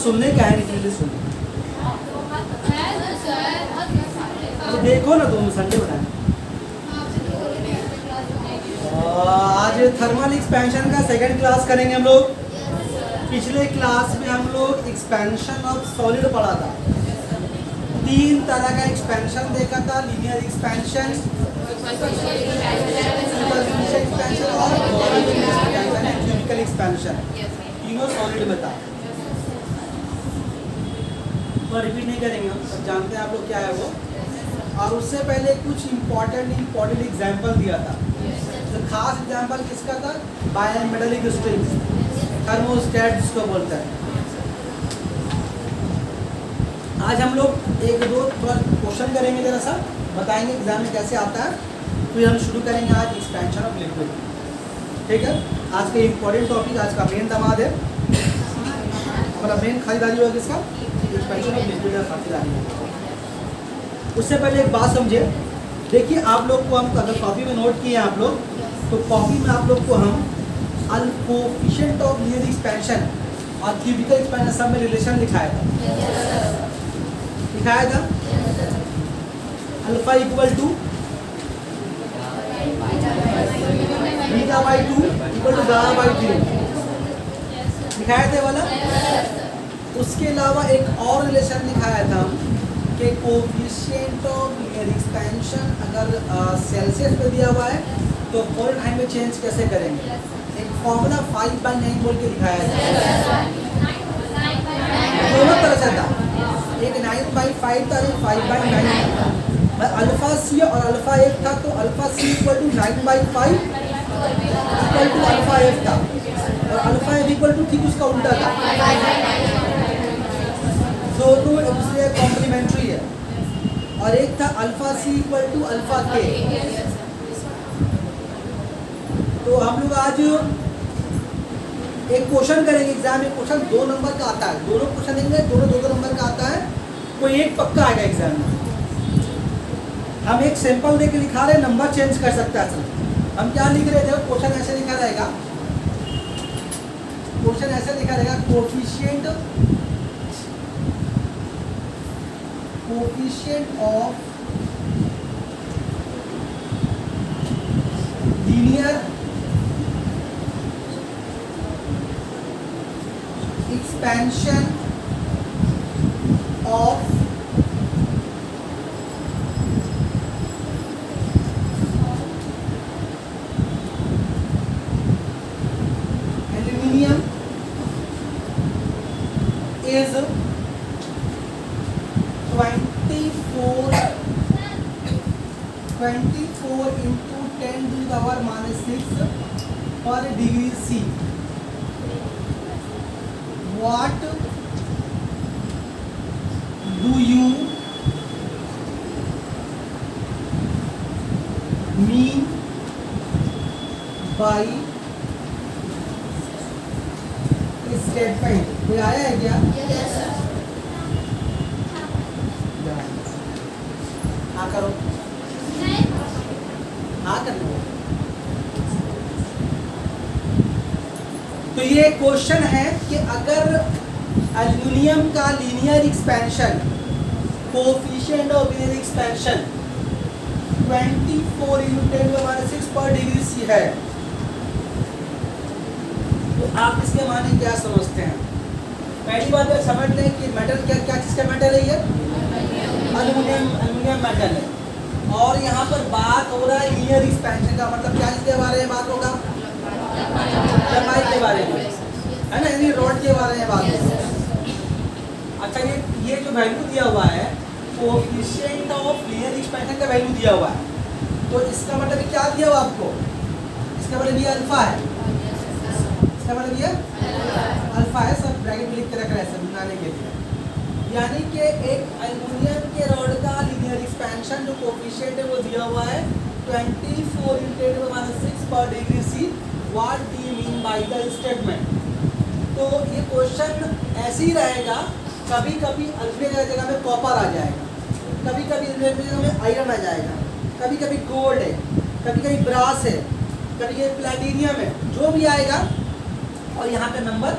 सुनने का है नहीं सुनो। तो देखो ना तुम संडे बनाए। आज थर्मल एक्सपेंशन का सेकंड क्लास करेंगे हम लोग। पिछले क्लास में हम लोग एक्सपेंशन ऑफ सॉलिड पढ़ा था। 3 तरह का एक्सपेंशन देखा था, लीनियर एक्सपेंशन, एक्सपेंशन और क्यूबिकल एक्सपेंशन। तीनों सॉलिड में था। तो रिपीट नहीं करेंगे हम, सब जानते हैं आप लोग क्या है वो। और उससे पहले कुछ इम्पोर्टेंट एग्जाम्पल दिया था। तो खास एग्जाम्पल किसका था? बायोमेटालिक स्ट्रिंग्स, थर्मोस्टेट जिसको बोलते हैं। आज हम लोग 1-2 क्वेश्चन करेंगे, जरा सा बताएंगे एग्जाम में कैसे आता है। फिर हम शुरू करेंगे आज एक्सपेंशन ऑफ लिक्विड। ठीक है, आज का इम्पोर्टेंट टॉपिक, आज का मेन दामाद है हमारा। मेन खरीदारी होगा किसका? एक्सपेंशन ऑफ लिक्विड का खरीदारी। उससे पहले एक बात समझे, देखिए आप लोग को हम अगर कॉपी में नोट किए आप लोग, तो कॉपी में आप लोग को हम कोएफिशिएंट ऑफ लीनियर एक्सपेंशन और क्यूबिकल एक्सपेंशन सब में रिलेशन लिखाया था। Alpha equal to beta by 2 equal to gamma by 3 लिखाया था वाला। उसके अलावा एक और रिलेशन लिखाया था कि कोएफिशिएंट ऑफ लीनियर एक्सपेंशन अगर सेल्सियस पे दिया हुआ है तो फ़ारेनहाइट में चेंज कैसे करेंगे। एक फॉर्मूला 5/9 बोल के दिखाया था। दोनों तरह से था, एक 9/5 था, एक 5/9 था। अल्फा सी और अल्फा एफ था, तो alpha C equal to 9/5 equal to alpha F था, और अल्फा एफ इक्वल टू ठीक उसका उल्टा था। दोनों एक दूसरे कॉम्प्लीमेंट्री है। और एक था alpha C equal to alpha K. तो हम लोग आज एक क्वेश्चन करेंगे एग्जाम में। क्वेश्चन 2 नंबर का आता है, दोनों क्वेश्चन देंगे, दोनों 2 नंबर का आता है। कोई एक पक्का आएगा एग्जाम में। हम एक सैंपल देके लिखा रहे, नंबर चेंज कर सकता है। हम क्या लिख रहे थे? क्वेश्चन ऐसे लिखा रहेगा, क्वेश्चन ऐसे लिखा रहेगा, coefficient of linear expansion of aluminium is 24 into 10 to the power -6 per degree C. What do you mean by statement? कोई आया है क्या? हाँ करो, हाँ कर लो। तो ये क्वेश्चन है कि अगर एल्यूमिनियम का linear expansion, coefficient of linear expansion 24 × 10⁻⁶ पर डिग्री सी है, तो आप इसके माने क्या समझते हैं? पहली बात है समझ लें कि मेटल क्या किसका मेटल है? ये एल्यूमिनियम मेटल है। और यहाँ पर बात हो रहा है लीनियर एक्सपेंशन का, मतलब क्या इसके बारे में बात होगा? लंबाई के बारे में, है ना, यानी रॉड के बारे में बात होगा। अच्छा, ये जो वैल्यू दिया हुआ है कोएफिशिएंट ऑफ लीनियर एक्सपेंशन का वैल्यू दिया हुआ है, तो इसका मतलब क्या दिया हुआ आपको? इसका मतलब ये अल्फा है, इसका मतलब ये अल्फा है। सब ब्रैकेट में लिख के रख रहे हैं समझाने के लिए। यानी कि एक एल्यूमिनियम के रॉड का लीनियर एक्सपेंशन जो कोएफिशिएंट है वो दिया हुआ है 24 × 10⁻⁶ पर degree C. What do you mean by the statement? तो ये क्वेश्चन ऐसे ही रहेगा। कभी कभी अल्फा की जगह में कॉपर आ जाएगा, कभी कभी अल्फा की जगह में आयरन आ जाएगा, कभी कभी गोल्ड है, कभी कभी ब्रास है, कभी प्लेटिनियम है, जो भी आएगा और यहाँ पे नंबर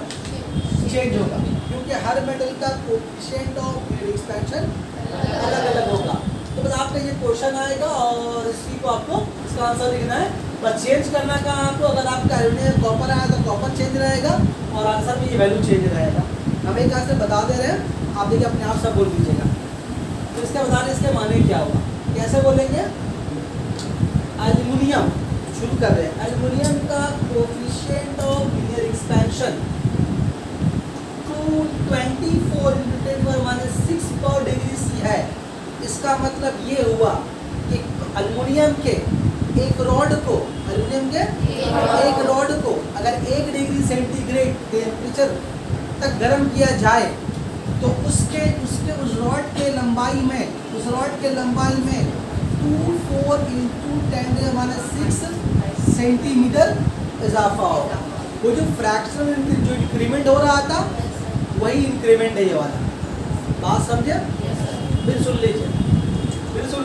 चेंज होगा। क्योंकि हर मेटल का कोएफिशिएंट ऑफ एक्सपेंशन अलग अलग होगा। तो बस आपका ये क्वेश्चन आएगा और इसी को आपको इसका आंसर लिखना है। बस चेंज करना का आपको, अगर आपका एल्यूमिनियम कॉपर आया तो कॉपर चेंज रहेगा और आंसर में ये वैल्यू चेंज रहेगा। हम एक आंसर बता दे रहे हैं, आप देखिए अपने आप सब बोल दीजिएगा। तो इसका बताने इसके माने क्या होगा, कैसे बोलेंगे। एल्यूमिनियम शुरू कर रहे हैं। एल्यूमिनियम का कोएफिशिएंट ऑफ लीनियर एक्सपेंशन 224 × 10⁻⁶ पर डिग्री सी है। इसका मतलब ये हुआ कि एल्युमिनियम के एक रॉड को, एल्युमिनियम के एक रॉड को अगर 1 डिग्री सेंटीग्रेड टेम्परेचर तक गर्म किया जाए तो उसके उस रॉड के लंबाई में 24 × 10⁻⁶ सेंटीमीटर इजाफा होगा। वो जो फ्रैक्शनल जो इंक्रीमेंट हो रहा था वही इंक्रीमेंट है ये वाला। बात समझे? फिर सुन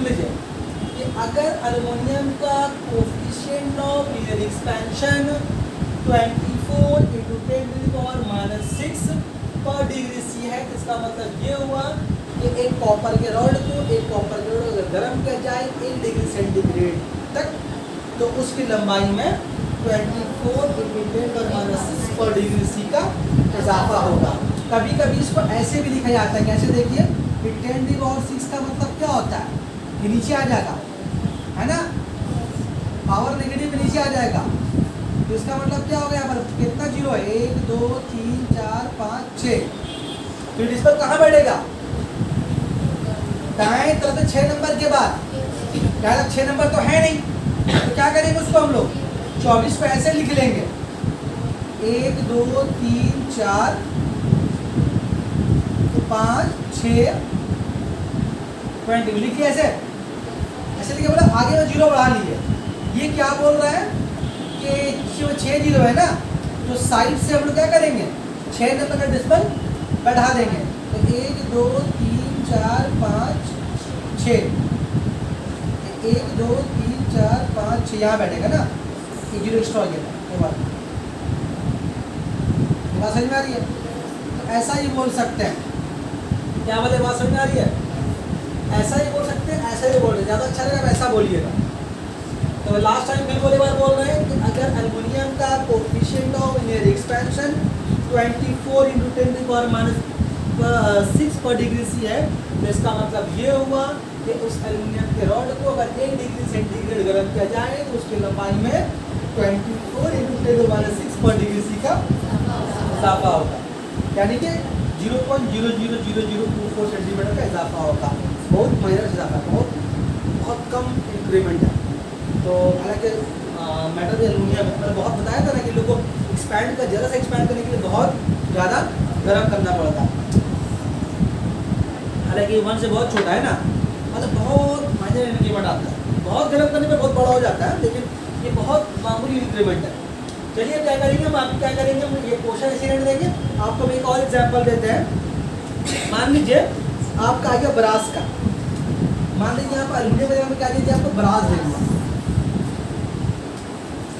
लीजिए कि अगर एल्युमिनियम का कोएफिशिएंट ऑफ लीनियर एक्सपेंशन 24 × 10⁻⁶ पर डिग्री सी है, इसका मतलब ये हुआ कि एक कॉपर के रॉड को अगर गर्म किया जाए 1 डिग्री सेंटीग्रेड तक तो उसकी लंबाई में 24 × 10⁻⁶ पर डिग्री सी का इजाफा होगा। कभी कभी इसको ऐसे भी लिखा जाता है, कैसे देखिए कि 10⁻⁶ का मतलब क्या होता है, ये नीचे आ जाएगा, है ना, पावर नेगेटिव नीचे आ जाएगा। तो इसका मतलब क्या हो गया, यहाँ पर कितना जीरो है, 1 2 3 4 5 6। फिर इस पर कहाँ बैठेगा, दाएं तरफ 6 नंबर के बाद। क्या 6 नंबर तो है नहीं, तो क्या करेंगे उसको हम लोग 24 को ऐसे लिख लेंगे, 1 2 3 4 5 6 20 लिखिए ऐसे लिखे। बोला आगे में जीरो बढ़ा लिए। ये क्या बोल रहा है कि जो 6 जीरो है ना, तो साइड से हम लोग क्या करेंगे 6 नंबर का डिस्पल बढ़ा देंगे। तो 1 2 3 4 5 6, 1 2 3 4 5 6 यहाँ बैठेगा ना, ये जीरो एक्स्ट्रा हो गया। बात समझ में आ रही है? तो ऐसा ही बोल सकते हैं। क्या बोले, बात समझ में आ रही है? ऐसा ही बोल सकते हैं, ऐसा ही बोल रहे, ज़्यादा अच्छा लगेगा वैसा बोलिएगा। तो लास्ट टाइम बिल्कुल एक बार बोल रहे हैं कि अगर एल्युमिनियम का कोएफिशिएंट ऑफ लीनियर एक्सपेंशन 24 × 10⁻⁶ पर डिग्री सी है, तो इसका मतलब ये हुआ कि उस एल्युमिनियम के रॉड को अगर 1 डिग्री सेंटीग्रेड गर्म किया जाए तो उसकी लंबाई में 24 × 10⁻⁶ पर डिग्री सी का इजाफा होगा, यानी कि 0.000024 सेंटीमीटर का इजाफा होगा। बहुत माइनर इजाफा, बहुत कम इंक्रीमेंट है। तो हालांकि मेटल एल्युमिनियम मैंने बहुत बताया था ना कि लोगों को एक्सपैंड का जरा सा एक्सपैंड करने के लिए बहुत ज़्यादा गर्म करना पड़ता है। हालांकि 1 से बहुत छोटा है ना, मतलब बहुत माइनर इंक्रीमेंट आता है। बहुत गर्म करने पर बहुत बड़ा हो जाता है, लेकिन ये बहुत मामूली इंक्रीमेंट है। चलिए क्या करेंगे हम, आप क्या करेंगे, हम ये क्वेश्चन ऐसे रहने देंगे। आपको हम एक और एग्जाम्पल देते हैं। मान लीजिए आपका आ गया ब्रास का, मान लीजिए यहाँ पर एल्युमिनियम वगैरह में क्या दीजिए, आपको ब्रास दे दिया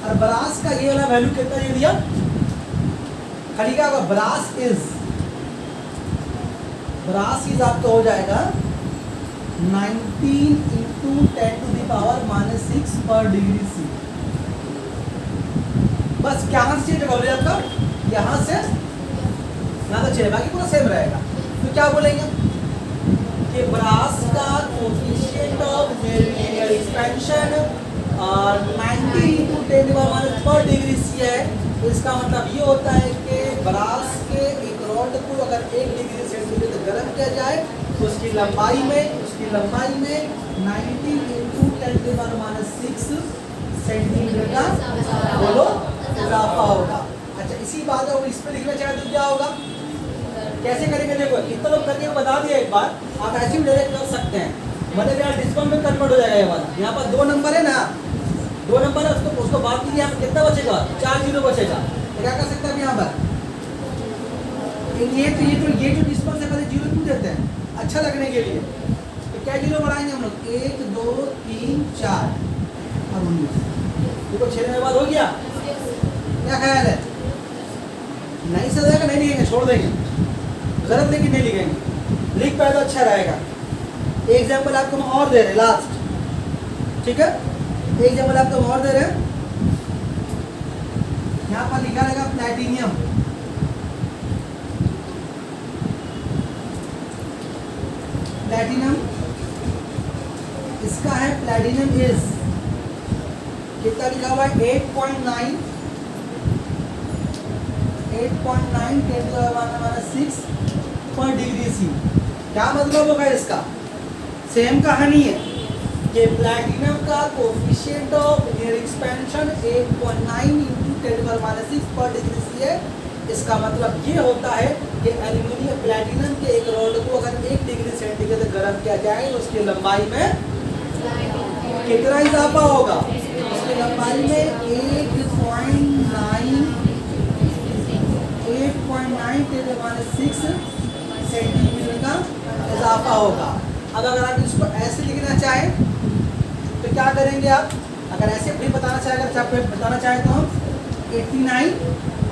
और ब्रास का ये वाला वैल्यू कितना दे दिया, खाली क्या होगा, ब्रास इज आपका हो जाएगा 19 × 10⁻⁻⁶ पर डिग्री सी। बस यहाँ से चेंज होगा आपका, यहाँ से यहाँ तक चले, बाकी पूरा सेम रहेगा। तो क्या बोलेंगे कि ब्रास का कोएफिशिएंट ऑफ लीनियर एक्सपेंशन 90 × 10⁻⁻⁶ पर डिग्री सी है। तो इसका मतलब ये होता है कि ब्रास के एक रॉड को अगर 1 डिग्री सेंटीग्रेड तक गर्म किया जाए तो उसकी लंबाई में 90 × 10⁻⁶ सेंटीमीटर का बोलो इजाफा होगा। अच्छा, इसी बात को इस पे लिखना चाहे तो क्या होगा, कैसे करेंगे, देखो इतना लोग करके बता दिया एक बार, आप ऐसे भी डायरेक्ट कर सकते हैं। मतलब यार डिस्काउंट में कन्वर्ट हो जाएगा ये वाला। यहाँ पर 2 नंबर है ना, 2 नंबर है, उसको बात कीजिए, यहाँ पर कितना बचेगा, 4 जीरो बचेगा। तो क्या कर सकते हैं यहाँ पर, ये जो डिस्काउंट से पहले जीरो क्यों देते हैं, अच्छा लगने के लिए। तो क्या जीरो बढ़ाएंगे हम लोग, 1 2 3 4 और 19। देखो 6 दिन बाद हो गया, क्या ख्याल है, नहीं सजेगा, नहीं लिखेंगे, छोड़ देंगे। गलत लेकिन नहीं लिखेंगे, लिख पाए तो अच्छा रहेगा। एक एग्जाम्पल आपको हम और दे रहे हैं लास्ट, ठीक है, एक एग्जाम्पल आपको हम और दे रहे हैं। यहाँ पर लिखा रहेगा प्लैटिनियम, प्लैटिनम इसका है प्लैटिनम इज कितना लिखा हुआ है 8.9 10⁻⁻6 पर डिग्री सी। क्या मतलब होगा इसका? सेम कहानी है कि प्लैटिनम का कोफिशिएंट ऑफ लीनियर एक्सपेंशन 8.9 × 10⁻6 पर डिग्री सी है। इसका मतलब ये होता है कि एल्यूमिनियम प्लैटिनम के एक रॉड को अगर 1 डिग्री सेंटीग्रेड गर्म किया जाए तो उसकी लंबाई में कितना इजाफा होगा? उसकी लंबाई में 8.9 सेंटीमीटर का इजाफा होगा। अब अगर आप इसको ऐसे लिखना चाहें तो क्या करेंगे आप? अगर ऐसे भी बताना चाहें, अगर बताना चाहें तो हम 89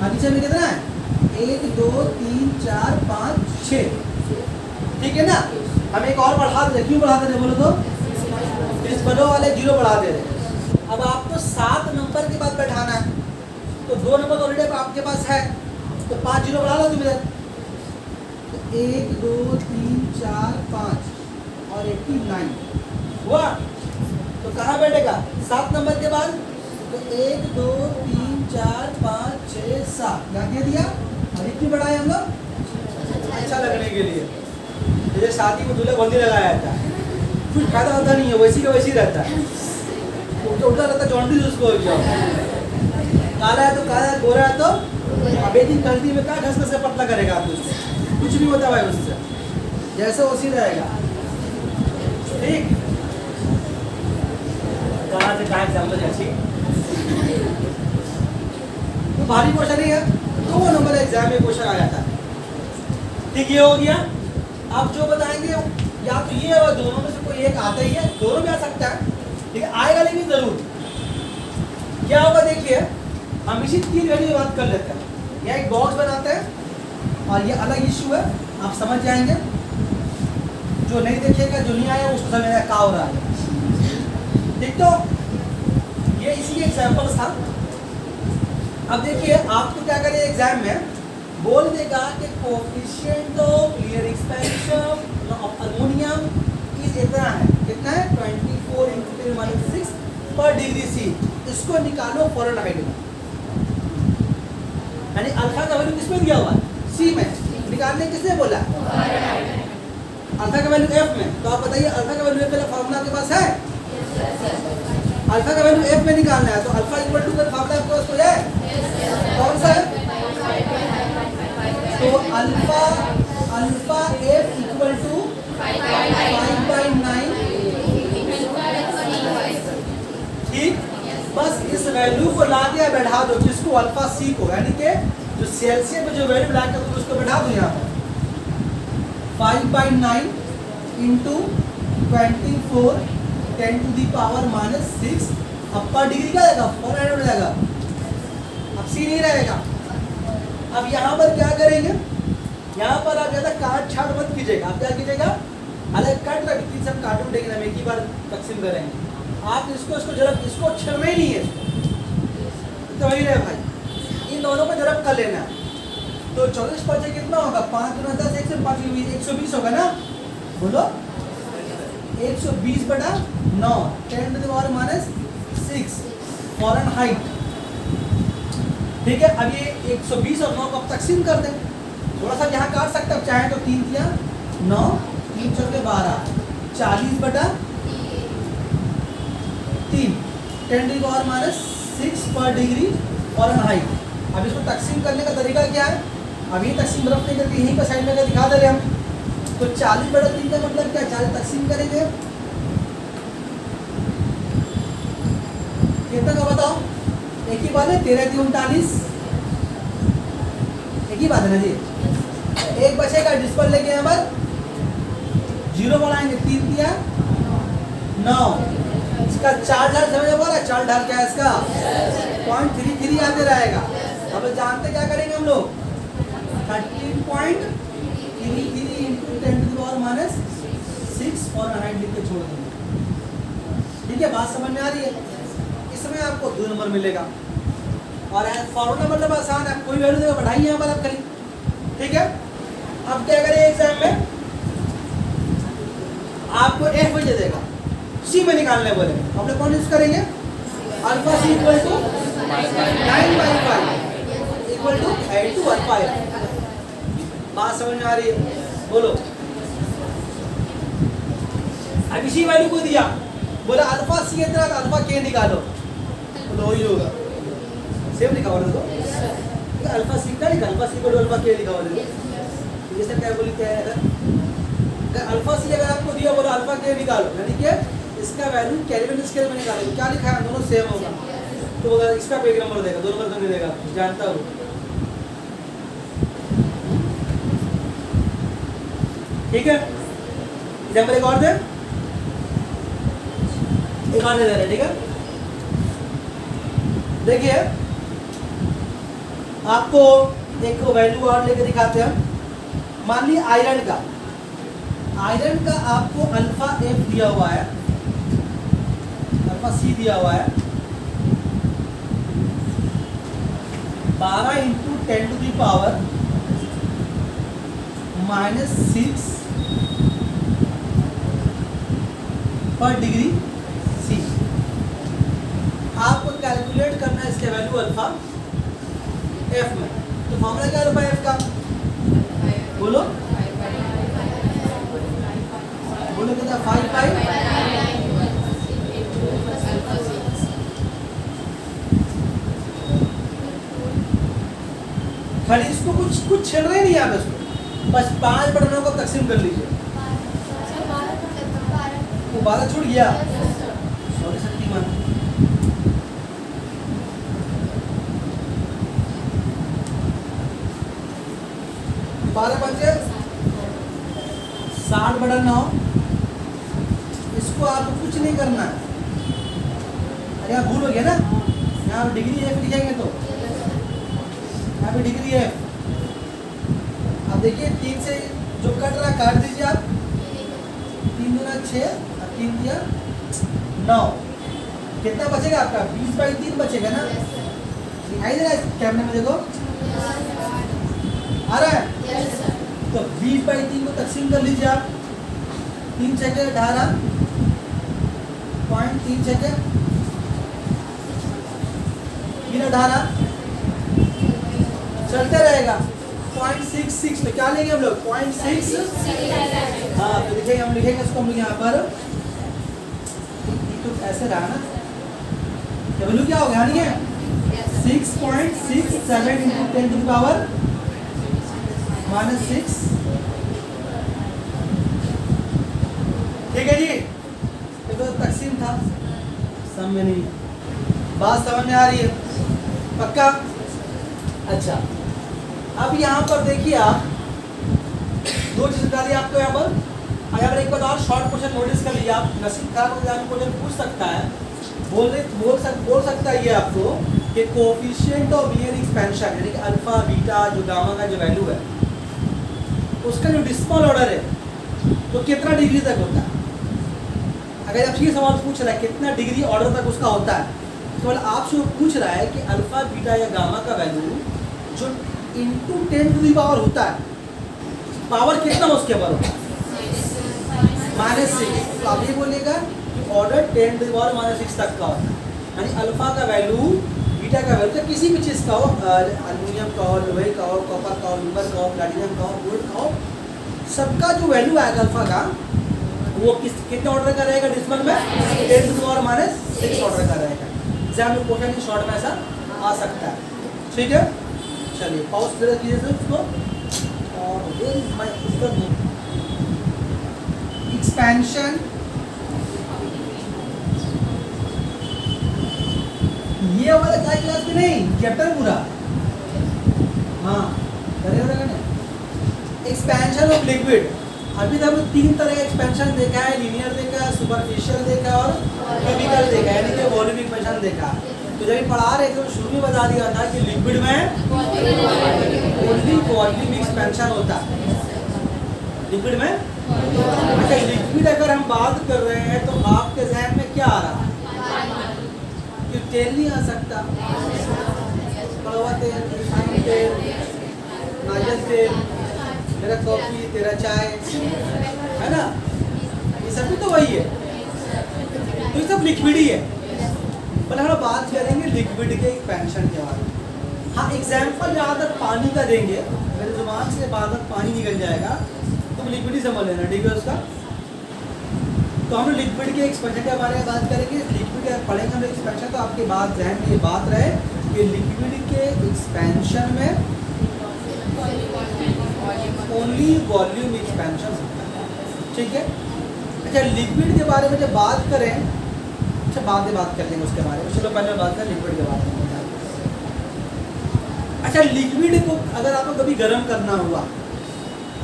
नीचे में कितना है 1 2 3 4 5 6, ठीक है ना। हम एक और बढ़ा दे, क्यों बढ़ा दे रहे बोलो तो? इस बड़ों वाले 0 बढ़ा दे रहे। अब आपको 7 नंबर के बाद बैठाना है तो 2 नंबर ऑलरेडी आपके पास है तो 5 0 बढ़ा लो तुम इधर। 1 2 3 4 5 और 89 हुआ तो कहाँ बैठेगा? 7 नंबर के बाद तो 1 2 3 4 5 6 7 लगा दिया। और इतनी बढ़ाए हम लोग अच्छा लगने के लिए, जैसे शादी में दूल्हा बंदी लगाया जाता है, कुछ फायदा होता नहीं है, वैसी का वैसी रहता है, उल्टा रहता है जॉन्डिस उसको। काला है तो काला, गोरा है तो अब एक दिन गलती में क्या घस से पतला करेगा आप उसको, कुछ नहीं होता भाई उससे, जैसे वैसी रहेगा, ठीक। कहाँ से कहाँ एग्जाम्पल अच्छी तो भारी क्वेश्चन नहीं है, 2 नंबर एग्जाम में क्वेश्चन आ जाता है, ठीक। ये हो गया। आप जो बताएंगे या तो ये और दोनों में से कोई एक आता ही है, दोनों में आ सकता है, ठीक है, आएगा लेकिन जरूर। क्या होगा देखिए, हम इसी 3 वैल्यू की बात कर लेते हैं। यह एक बॉक्स बनाते हैं और ये अलग इशू है, आप समझ जाएंगे। जो नहीं देखेगा, जो नहीं आया उसको समझेगा क्या हो रहा है, ठीक। तो ये इसी एग्जाम्पल था। अब देखिए आपको क्या करें, एग्जाम में बोल देगा कि coefficient of linear expansion of ammonium is इतना है, कितना है 24 × 10⁻6 पर डिग्री सी। इसको निकालो फ़ारेनहाइट में, यानी अल्फा का वैल्यू किसमें दिया हुआ है? सी में। निकालने किसने बोला? अल्फा का वैल्यू एफ में। तो आप बताइए अल्फा का वैल्यू एफ वाला फार्मूला आपके पास है? अल्फा का वैल्यू एफ में निकालना है तो अल्फा इक्वल टू का फार्मूला आपके पास हो जाए, कौन सा है? तो अल्फा एफ इक्वल टू 5/9, ठीक। बस इस वैल्यू को ला के बैठा दो, जिसको अल्फा सी को, यानी कि जो सेल्सियस में जो वैल्यू ला के उसको बैठा दो यहाँ पर 5/9 इंटू 24 10⁻⁻6। अब पर डिग्री क्या आएगा? 400 हो जाएगा, अब सी नहीं रहेगा। अब यहाँ पर क्या करेंगे, यहाँ पर आप ज़्यादा काट छाट मत कीजिएगा। आप क्या कीजिएगा, अलग काट रख, तीन सब काट उठेंगे ना, एक ही बार तकसीम करेंगे। आप इसको जरा इसको छेड़ना ही नहीं है, तो वही रहे भाई, इन दोनों को जरा कर लेना। तो 24 × कितना होगा? 5 × 10 1 से 5 120 होगा ना, बोलो 120/9 10⁻⁻6 फ़ारेनहाइट, ठीक है। अब ये 120 और 9 को अब तकसीम कर दें, थोड़ा सा यहाँ काट सकते हैं, चाहे तो 3 × 9 3 × 12 40/3 10⁻⁻6 पर डिग्री फ़ारेनहाइट। अब इसको तकसीम करने का तरीका क्या है? अभी तकसीम रफ नहीं करके यहीं पर साइड में दिखा दे रहे हम। तो 40/3 का मतलब क्या? 40 तकसीम करेंगे कितना का बताओ? एक ही बात है, 13 × 39, एक ही बात है ना जी। एक बचेगा डिस्पल लेके यहाँ पर 0 बढ़ाएंगे, 3 × 9, इसका 4 ढाल समझ पा रहा है? 4 ढाल क्या है इसका? 0.33 आते रहेगा। अब जानते क्या करेंगे हम लोग? 13.33 degree 3 into 10 to the power minus 6 और 9 लिख के छोड़ देंगे। ठीक है, बात समझ में आ रही है? इसमें आपको 2 नंबर मिलेगा और फॉर्मूला मतलब आसान है, कोई वैल्यू देगा बढ़ाइए यहाँ पर आप खाली। ठीक है, अब क्या करें एग्जाम में आपको एफ वजह देगा, सी में निकालने बोले, हम लोग कौन यूज करेंगे? Alpha C equal to 9/5 equal to 8/5। बात समझ में आ रही है? बोलो। अब इसी वैल्यू को दिया, बोला अल्फा सी है तो अल्फा के निकालो, बोलो वही होगा, सेम लिखा हुआ तो अल्फा सी का निकाल, अल्फा सी को अल्फा के लिखा हुआ है। ये सर क्या बोली क्या है? अगर अल्फा सी अगर आपको दिया, बोला अल्फा के निकालो, यानी कि इसका वैल्यू केल्विन स्केल में निकालो, क्या लिखा है? दोनों सेम होगा, तो अगर इसका पे एक नंबर देगा, 2 नंबर तो नहीं देगा, जानता हूँ। ठीक है, एग्जाम्पल एक और दे, एक और दे रहे, ठीक है। देखिए आपको एक वैल्यू और लेके दिखाते हैं। मान ली आयरन का आपको अल्फा एफ दिया हुआ है, अल्फा सी दिया हुआ है 12 into 10 to the power minus 6 पर डिग्री सी। आपको कैलकुलेट करना है इसके वैल्यू अल्फा एफ में, तो फॉर्मूला क्या है अल्फा एफ का? बोलो बोलो कितना? 5/9। खाली इसको कुछ छेड़ रहे नहीं आप इसको, बस 5 बटनों को तकसीम कर लीजिए। वो 12 छूट गया, सॉरी शक्तिमान। 12 बचे 60 बटन ना हो, इसको आपको कुछ नहीं करना है। अरे आप भूल हो गया ना, यहाँ डिग्री एफ लिखेंगे तो यहाँ पे डिग्री है। अब देखिए 3 से जो कट रहा काट दीजिए आप, 3 दूना 6 और 3 दिया 9, कितना बचेगा आपका? 20/3 बचेगा ना। दिखाई दे रहा है कैमरे में? देखो आ रहा है। तो 20/3 को तकसीम कर लीजिए आप, 3 छक्के 18.3 छक्के 3 18 चलते रहेगा। 0.66 में क्या लेंगे हम लोग? 0.6। हाँ तो लिखेंगे, हम लिखेंगे इसको, हम लोग यहाँ पर तो ऐसे रहा ना, वैल्यू क्या हो गया? नहीं है 6.67 into 10 to the power minus 6। ठीक है जी, ये तो तकसीम था, सम में नहीं। बात समझ में आ रही है? पक्का? अच्छा, अब यहाँ पर देखिए आप 2 चीज डाली आपको यहाँ पर। अगर एक बार और शॉर्ट क्वेश्चन नोटिस कर लीजिए आप, नसीब खराब हो जाए क्वेश्चन पूछ सकता है, बोल सकता है ये आपको कि कोएफिशिएंट ऑफ लीनियर एक्सपेंशन यानी कि अल्फा बीटा जो गामा का जो वैल्यू है उसका जो डिसिमल ऑर्डर है तो कितना डिग्री तक होता है। अगर आपसे ये सवाल पूछ रहा है कितना डिग्री ऑर्डर तक उसका होता है, तो आपसे वो पूछ रहा है कि अल्फा बीटा या गामा का वैल्यू जो इंटू 10 टू दी पावर होता है, पावर कितना उसके ऊपर होता है? -6। तो आप ये बोलेगा कि ऑर्डर 10 टू दी पावर -6 तक का होता है, यानी अल्फा का वैल्यू बीटा का वैल्यू किसी भी चीज़ का हो, एल्यूमिनियम का हो, लोहे का हो, कॉपर का हो, लिवर का हो, प्लैटिनम का हो, गोल्ड का हो, सबका जो वैल्यू आएगा अल्फा का वो कितने ऑर्डर का रहेगा? डिसिमल में 10 टू दी पावर -6 ऑर्डर का रहेगा। एग्जाम में क्वेश्चन शॉर्ट में ऐसा आ सकता है। ठीक है, चलिए पॉज जरा कीजिए उसको और मैं उसका एक्सपेंशन ये वाला चाहे क्लास में नहीं, चैप्टर पूरा। हाँ करेगा ना। एक्सपेंशन ऑफ लिक्विड, अभी तक 3 तरह का एक्सपेंशन देखा है, लीनियर देखा है, सुपरफिशियल देखा और केमिकल देखा है, यानी कि वॉल्यूम एक्सपेंशन देखा। तो जब पढ़ा रहे थे तो शुरू में बता दिया था कि लिक्विड में ओनली वॉल्यूम एक्सपेंशन होता है, लिक्विड में। अच्छा, लिक्विड अगर हम बात कर रहे हैं तो आपके जहन में क्या आ रहा? कि तेल नहीं आ सकता, कड़वा तेल, रिफाइंड तेल, नारियल तेल, मेरा कॉफी, तेरा चाय, है ना, ये सब भी तो वही है, तो ये सब लिक्विड ही है। पर हम बात करेंगे लिक्विड के एक्सपेंशन के बारे में। हाँ, एग्जाम्पल ज़्यादातर पानी का देंगे, मेरे जुबान से ज़्यादातर पानी निकल जाएगा, तुम लिक्विड ही समझ लेना, ठीक है उसका। तो हम लिक्विड के एक्सपेंशन के बारे में बात करेंगे। लिक्विड पढ़ेंगे हम एक्सपेंशन, तो आपके बात जहन में ये बात रहे कि लिक्विड के एक्सपेंशन में ओनली वॉल्यूम एक्सपेंशन होता है, ठीक है। अच्छा, लिक्विड के बारे में जब बात करें, अच्छा बाद में बात कर लेंगे उसके बारे में, चलो पहले बात करें लिक्विड के बारे में। अच्छा, लिक्विड को अगर आपको कभी गर्म करना हुआ,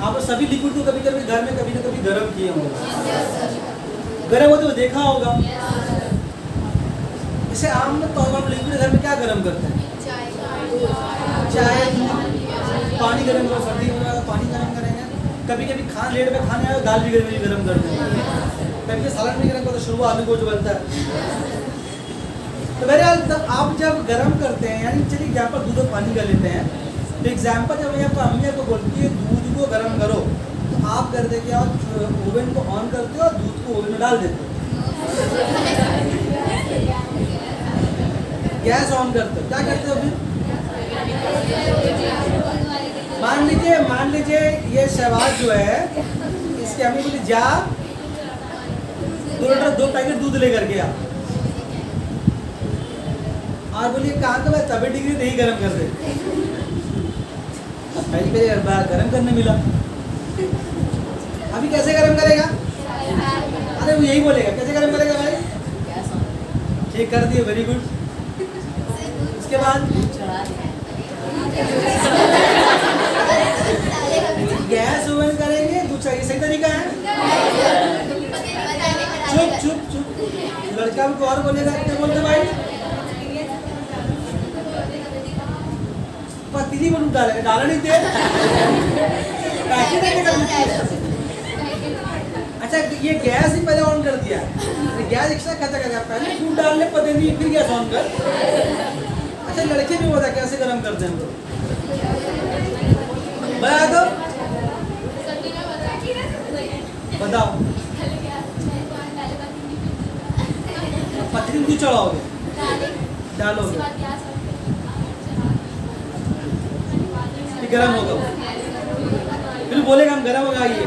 आप सभी लिक्विड को कभी कभी घर में कभी ना कभी गर्म किए होंगे, गर्म होते हुए देखा होगा। इसे आम तौर पर लिक्विड घर में क्या गर्म करते हैं? चाय, पानी गर्म करो, सर्दी में पानी गर्म करेंगे, कभी कभी लेट में खाने आए दाल भी गर्म करते हैं, कभी सलाद भी गर्म करते, शुरू आलू को जो बनता है। तो मेरे आप जब गर्म करते हैं, यानी चलिए एग्जाम्पल दूध और पानी कर लेते हैं, तो एग्जाम्पल जब यहाँ पर अम्मी को बोलती है दूध को गर्म करो, तो आप कर देते क्या, ओवन को ऑन करते हो और दूध को ओवन में डाल देते हो, गैस ऑन करते हो, क्या करते हो फिर? मान लीजिए ये शहबाज जो है, इसके अम्मी बोली जा 2 पैकेट दूध लेकर के आ, और बोलिए कहाँ का मैं 90 डिग्री नहीं गर्म कर दे, पहले गर्म करने मिला, अभी कैसे गर्म करेगा? अरे वो यही बोलेगा, कैसे गर्म करेगा भाई? ठीक कर दिए, वेरी गुड। उसके बाद गैस ओवन करेंगे, दूध चाहिए, सही तरीका है। चुप चुप चुप, लड़का को और बोलेगा, क्या बोलते भाई? पतीली में डालेगा, डाला नहीं तेल, अच्छा ये गैस ही पहले ऑन कर दिया, गैस एक्स्ट्रा खर्चा कर दिया, पहले दूध डालने पतीली फिर गैस ऑन कर। अच्छा, लड़के भी बता कैसे गर्म करते हैं हम लोग, बता दो, बताओ। पतीली क्यों चढ़ाओगे? डालोगे, गर्म होगा, फिर बोलेगा हम गर्म होगा ये।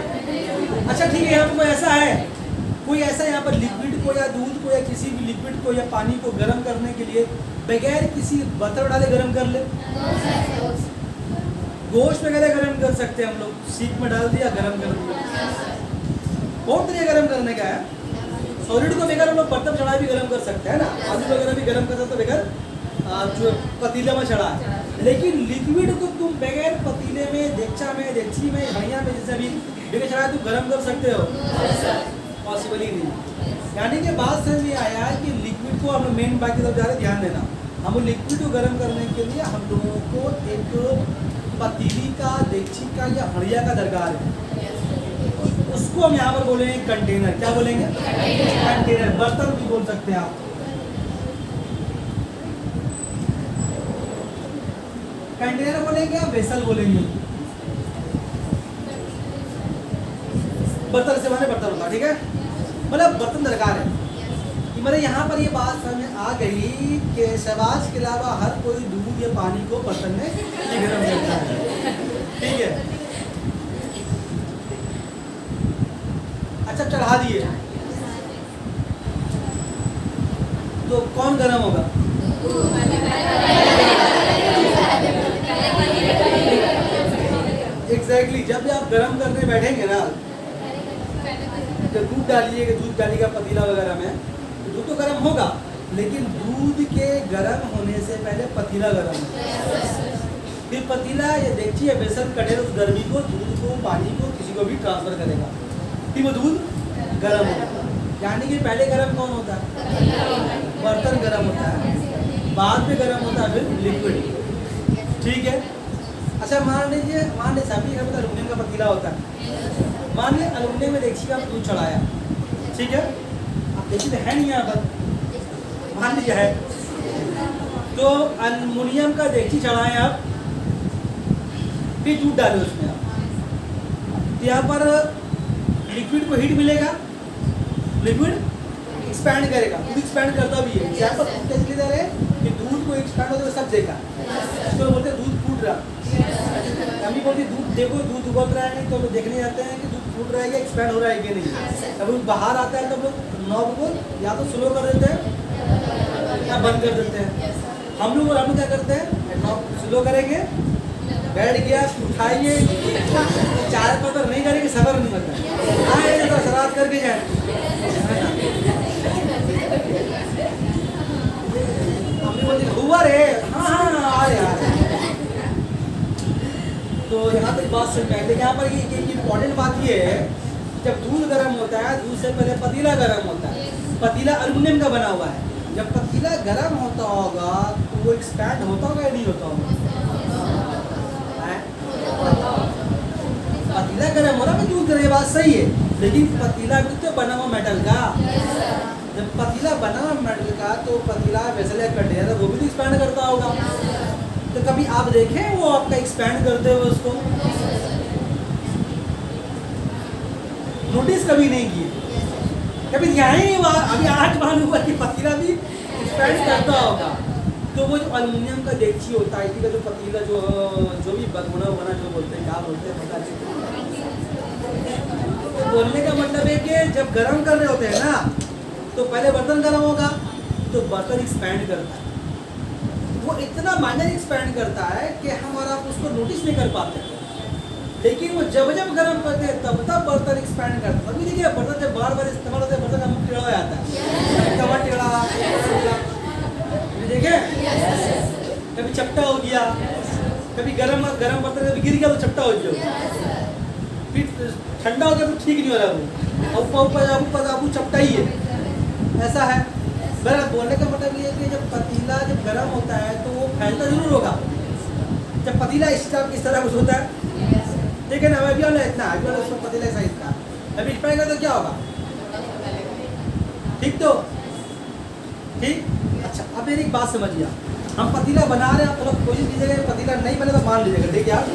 अच्छा ठीक है, यहाँ पर ऐसा है, कोई ऐसा यहाँ पर लिक्विड को या दूध को या किसी भी लिक्विड को या पानी को गर्म करने के लिए बगैर किसी बर्तन डाले गर्म कर ले? गोश्त वगैरह गर्म कर सकते हैं हम लोग, सीख में डाल दिया गर्म कर दिया, बहुत तरीका गर्म करने का है। सॉलिड को बगैर हम लोग बर्तन चढ़ा भी गर्म कर सकते हैं ना, आलू वगैरह भी गर्म कर सकते हैं बगैर जो पतीले में चढ़ा है। लेकिन लिक्विड को तुम बगैर पतीले में, देगचा में, देगची में, भैया में, जैसे भी बगैर चढ़ाए तुम गर्म कर सकते हो? पॉसिबल ही नहीं। यानी कि बात समझ में आया है कि लिक्विड को हम मेन बात की तरफ जा रहे, ध्यान देना, हम लिक्विड को गर्म करने के लिए हम लोगों को एक पतीली का, देगची का या हड़िया का दरकार है। उसको हम यहाँ पर बोलेंगे कंटेनर। क्या बोलेंगे? कंटेनर। बर्तन भी बोल सकते हैं आप। कंटेनर बोलेंगे या वेसल बोलेंगे? बर्तन से माने बर्तन होता, ठीक है, मतलब बर्तन दरकार है। कि मतलब यहाँ पर ये बात समझ में आ गई कि शहबाज के अलावा हर कोई दूध या पानी को बर्तन में गर्म करता है, ठीक है। अच्छा चढ़ा दिए तो कौन गर्म होगा? एग्जैक्टली जब भी आप गर्म करने बैठेंगे ना, जब दूध डालिएगा, दूध डालिएगा पतीला वगैरह में, तो दूध तो गर्म होगा, लेकिन दूध के गर्म होने से पहले पतीला गर्म होगा, फिर पतीला या देगची या बेसन कटेगा उस गर्मी को, दूध को, पानी को, किसी को भी ट्रांसफर करेगा, फिर वो दूध गर्म होगा। यानी कि पहले गर्म कौन होता है? बर्तन गर्म होता है, बाद में गर्म होता है फिर लिक्विड, ठीक है। अच्छा मान लीजिए सभी घर में एल्यूमिनियम का पतीला होता है, मान लिया एल्युमिनियम में डेगची का दूध चढ़ाया, ठीक है, अब डेगची तो है नहीं यहाँ पर, मान लीजिए है, तो एल्युमिनियम का डेगची चढ़ाए आप, फिर दूध डाले उसमें आप, तो यहाँ पर लिक्विड को हीट मिलेगा, लिक्विड एक्सपैंड करेगा, दूध एक्सपैंड करता भी है। यहाँ पर दूध कैसे दे रहे हैं कि दूध को एक्सपैंड होता है सब देखा, इसको बोलते हैं दूध फूट रहा। हम भी बोलते दूध देखो दूध उबल रहा है नहीं, तो लोग देखने जाते हैं कि दूध फूट रहा है या एक्सपैंड हो रहा है कि नहीं। अब दूध बाहर आता है तो लोग नॉब को या तो स्लो कर देते हैं या बंद कर देते हैं। हम क्या करते हैं, नॉब स्लो करेंगे, बैठ गया, उठाएंगे, चार पत्थर नहीं करेंगे, सबर नहीं करता, आए तो शराब करके जाए। हुआ रे, हाँ हाँ आ रहे आ रहे। तो यहाँ तक बात समझ में, यहाँ पर ये इम्पोर्टेंट बात ये है, जब दूध गर्म होता है, दूध से पहले पतीला गर्म होता है, पतीला एल्युमिनियम का बना हुआ है, जब पतीला गर्म होता होगा तो वो एक्सपैंड होता होगा या नहीं होता होगा? पतीला गर्म हो रहा है, दूध गर्म, ये बात सही है, लेकिन पतीला भी तो बना हुआ मेटल का, जब पतीला बना हुआ मेटल का तो पतीला वेसल या कंटेनर वो भी तो एक्सपैंड करता होगा। तो कभी आप देखें वो आपका एक्सपैंड करते हुए उसको नोटिस कभी नहीं किए, कभी ध्यान ही नहीं हुआ, अभी आज मालूम हुआ कि पतीला भी एक्सपैंड करता होगा। तो वो जो एल्युमिनियम का डेगची होता है, का जो पतीला जो भी बना बना जो बोलते हैं, क्या बोलते हैं पता नहीं, तो बोलने का मतलब है कि जब गर्म कर रहे होते हैं ना, तो पहले बर्तन गर्म होगा तो बर्तन एक्सपैंड करता है, वो इतना माइनर एक्सपैंड करता है कि हम और आप उसको नोटिस नहीं कर पाते, लेकिन वो जब जब गर्म करते हैं तब तब बर्तन एक्सपैंड करता है। अभी देखिए बर्तन जब बार बार इस्तेमाल होता है, बर्तन का मुख टेढ़ा हो जाता है, कवर टेढ़ा, देखे कभी चपटा हो गया, कभी गरम बर्तन कभी गिर गया तो चपटा हो गया, फिर ठंडा हो गया तो ठीक नहीं हो रहा, वो ऊपर चपटा ही है, ऐसा है। मेरा बोलने का मतलब ये है कि जब पतीला जब गर्म होता है तो वो फैलता जरूर होगा, जब पतीला इस तरह कुछ होता है, ठीक है ना, अभी वाला इतना, अभी वाला उसका पतीला साइज का, अभी इस पाएगा तो क्या होगा, ठीक तो ठीक। अच्छा अब मेरी एक बात समझिए, हम पतीला बना रहे हैं, तो कोशिश कीजिएगा पतीला नहीं बने तो मान लीजिएगा, देखिए आप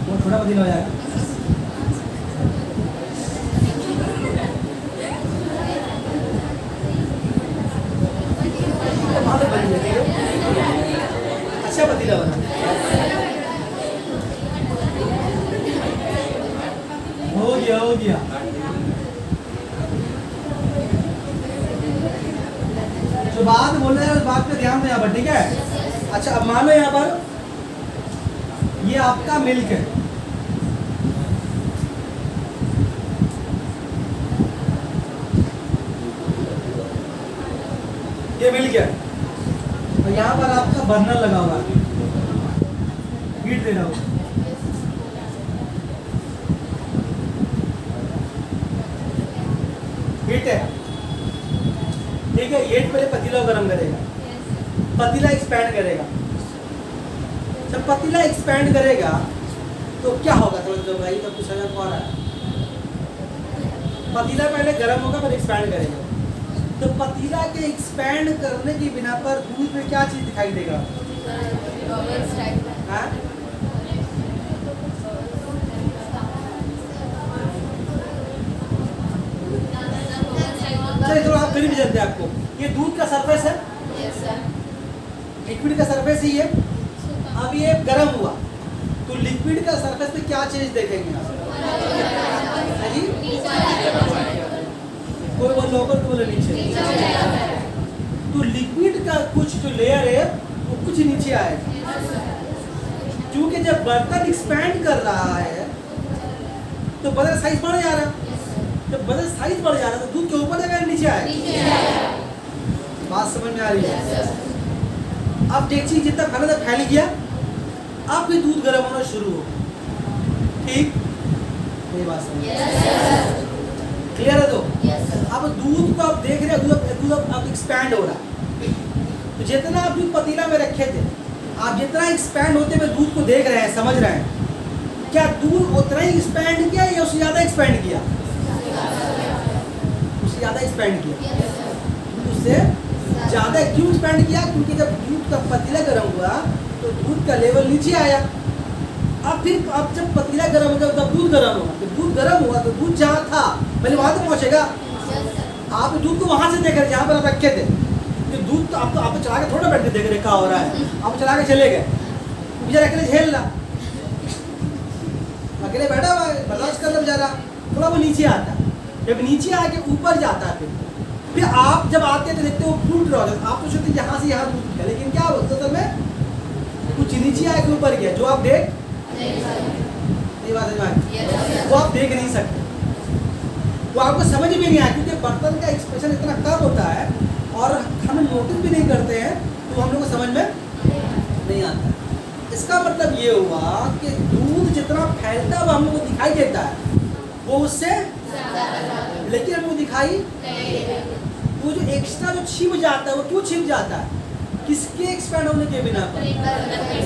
वो छोटा पतीला हो जाएगा, अच्छा पतीला बना हो गया। जो बात बोल रहे हैं उस बात पे ध्यान दें यहाँ पर, ठीक है। अच्छा अब मान लो यहाँ पर ये आपका मिल्क है, ये मिल्क है, और यहाँ पर आपका बर्नर लगा हुआ है, हीट दे रहा हूँ, हीट है, ठीक है। हीट पहले पतीला गर्म करेगा, पतीला एक्सपैंड करेगा, जब पतीला एक्सपैंड करेगा तो क्या होगा, तो भाई तब कुछ समझ आ रहा है, पतीला पहले गर्म होगा फिर एक्सपैंड करेगा, तो पतीला के एक्सपैंड करने की बिना पर दूध में क्या चीज दिखाई देगा, चलिए थोड़ा आप फिर भी जानते हैं, आपको ये दूध का सरफेस है, लिक्विड का सरफेस ही है, अब ये गर्म हुआ तो लिक्विड का सरफेस पे क्या चीज देखेंगे आप, कोई बोल ऊपर कोई बोले नीचे, तो लिक्विड का कुछ जो लेयर है वो कुछ नीचे आएगा, क्योंकि जब बर्तन एक्सपैंड कर रहा है तो बदल साइज बढ़ जा रहा है, जब बदल साइज बढ़ जा रहा है तो दूध के ऊपर जाएगा नीचे आएगा, बात समझ में आ रही है। अब डेगची जितना फैला था फैल गया, अब भी दूध गर्म होना शुरू हो, ठीक, ये बात समझ क्लियर है। तो अब दूध को आप देख रहे हैं, दूध अब एक्सपैंड हो रहा है, तो जितना आप दूध पतीला में रखे थे आप जितना एक्सपैंड होते हुए दूध को देख रहे हैं, समझ रहे हैं, क्या दूध उतना ही एक्सपैंड किया या उससे ज़्यादा एक्सपैंड किया? उससे ज़्यादा एक्सपैंड किया। उससे ज़्यादा क्यों एक्सपैंड किया? क्योंकि जब दूध का पतीला गर्म हुआ तो दूध का लेवल नीचे आया। अब जब पतीला गर्म होगा तब दूध गर्म होगा, तो दूध गर्म हुआ तो दूध जहाँ था पहले वहाँ तक पहुँचेगा। आप दूध को वहाँ से देख रहे जहाँ पर आप रखे थे, तो दूध तो आप चला के थोड़ा बैठ के देख रहे क्या हो रहा है, आप चला के चले गए, बेचारा अकेले झेल रहा, अकेले बैठा हुआ है, बर्दाश्त कर लो बेचारा, थोड़ा वो नीचे आता है, जब नीचे आके ऊपर जाता है फिर आप जब आते हैं तो देखते हो फूट रहा होता है, आप तो सोचते यहाँ से यहाँ दूध निकला, लेकिन क्या होता है में कुछ नीचे आके ऊपर गया, जो आप देख नहीं बात है, वो आप देख नहीं सकते, वो आपको समझ भी नहीं आया, क्योंकि बर्तन का एक्सप्रेशन इतना कम होता है और हम नोटिस भी नहीं करते हैं, तो हम लोग को समझ में नहीं आता। इसका मतलब ये हुआ कि दूध जितना फैलता है वो हम लोग को दिखाई देता है, वो उससे लेकिन हमको दिखाई वो जो एक्स्ट्रा जो छिप जाता है, वो क्यों छिप जाता है? किसके एक्सपैंड होने के बिना पर?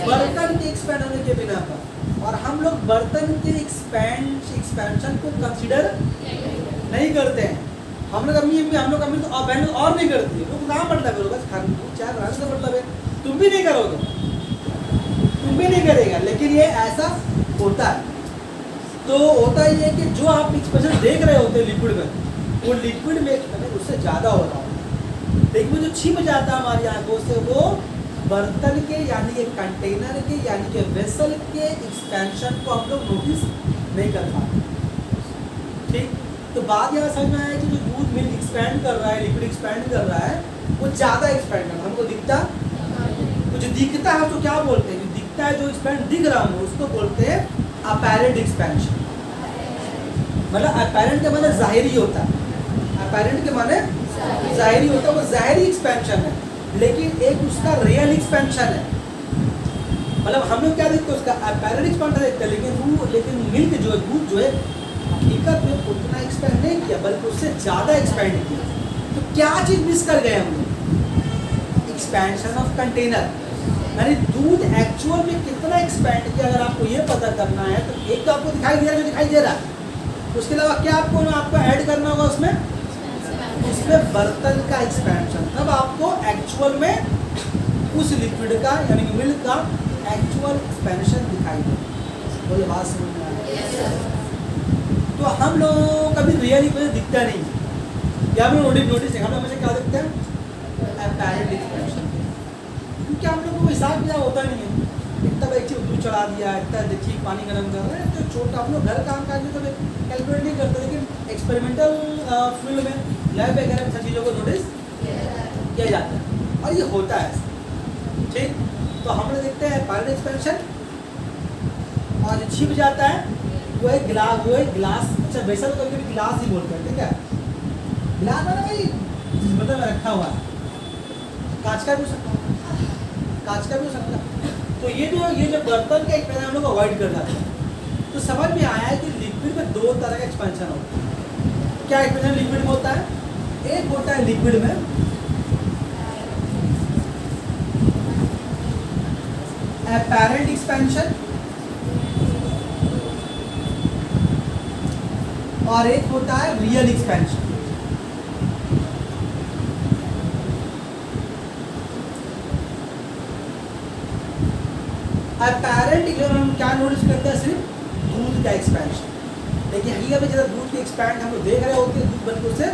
बर्तन के एक्सपैंड होने के बिना पर। और हम लोग बर्तन के एक्सपेंशन को कंसीडर नहीं करते हैं। हम लोग अम्मी तो बहन और नहीं करती है, लोग नाम मतलब है, बस खाने चाय बनाने का मतलब है, तुम भी नहीं करोगे, तुम भी नहीं करेगा, लेकिन ये ऐसा होता है। तो होता ही है कि जो आप एक्सप्रेशन देख रहे होते हैं लिक्विड में, वो लिक्विड में उससे ज़्यादा हो रहा है, लेकिन जो छिप जाता है हमारी आंखों से, वो बर्तन के यानी कि कंटेनर के यानी कि वेसल के एक्सपेंशन को हम लोग नोटिस नहीं कर पाते। ठीक, तो बात यहाँ समझ में आया कि जो दूध मिल्क एक्सपैंड कर रहा है, लिक्विड एक्सपैंड कर रहा है, वो ज़्यादा एक्सपैंड कर रहा है, हमको दिखता, कुछ दिखता है तो क्या बोलते हैं, जो दिखता है, जो एक्सपैंड दिख रहा है उसको बोलते हैं अपैरेंट एक्सपेंशन। मतलब अपैरेंट के माने जाहिरी होता है, अपैरेंट के माने जाहिरी होता है, वो जाहिरी एक्सपेंशन है, लेकिन एक उसका रियल एक्सपेंशन है। मतलब हम लोग क्या देखते हैं, उसका अपैरेंट एक्सपेंशन देखते हैं, लेकिन मिल्क जो है, दूध जो है, हकीकत में उतना एक्सपेंड नहीं किया, बल्कि उससे ज़्यादा एक्सपेंड किया। तो क्या चीज़ मिस कर गए हम लोग? एक्सपेंशन ऑफ कंटेनर, यानी दूध एक्चुअल में कितना एक्सपेंड किया। अगर आपको ये पता करना है तो एक तो आपको दिखाई दे रहा है, जो दिखाई दे रहा है, उसके अलावा क्या आपको ऐड करना होगा उसमें बर्तन का एक्सपेंशन, तब आपको एक्चुअल में उस लिक्विड का यानी कि मिल्क का एक्चुअल एक्सपेंशन दिखाई दे। तो ये बात समझ में आ रही है? तो हम लोगों को कभी रियल इक्वेशन दिखता नहीं है, या हम लोग नोटिस हम लोग हमेशा क्या देखते हैं? अपैरेंट एक्सपेंशन, क्योंकि हम लोग को हिसाब किताब होता नहीं है। इतना एक चीज़ दूध चढ़ा दिया, इतना देखिए पानी गर्म कर रहे हैं, तो छोटा हम लोग घर काम काज में तो कैलकुलेट नहीं करते, लेकिन एक्सपेरिमेंटल फील्ड में लैब वगैरह में सब चीज़ों को नोटिस किया जाता है और ये होता है। ठीक, तो हम लोग देखते हैं अपैरेंट एक्सपेंशन, और जो छिप जाता है वो है गिलास। अच्छा, वैसा तो कभी गिलास ही बोलते हैं, ठीक है, गिलास ना भाई मतलब में रखा हुआ है, कांच का भी हो सकता है, कांच का भी हो सकता है। तो ये जो बर्तन का एक्सपेंशन हम लोग अवॉइड कर जाते हैं। तो समझ में आया है कि लिक्विड में दो तरह का एक्सपेंशन होता है। क्या एक्सपेंशन लिक्विड में होता है? एक होता है लिक्विड में अपैरेंट एक्सपेंशन, और एक होता है रियल एक्सपेंशन। अपैरेंट हम क्या नोटिस करते हैं? सिर्फ दूध का एक्सपेंशन, लेकिन हकीकत में जब दूध के एक्सपैंड हम लोग देख रहे होते हैं, दूध बनकर उससे